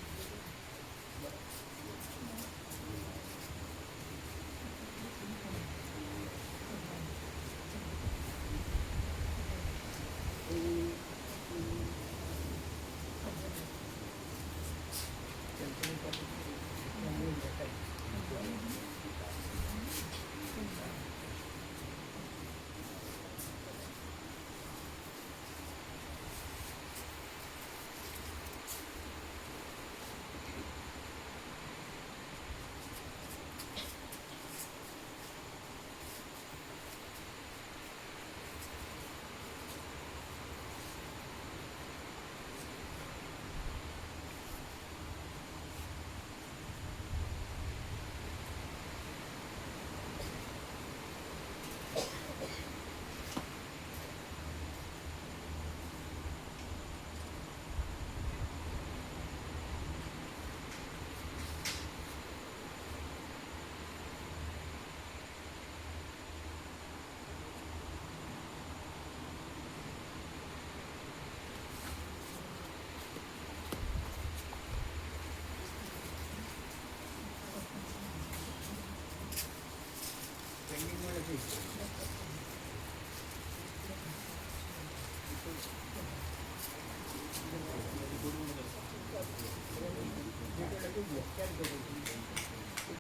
you.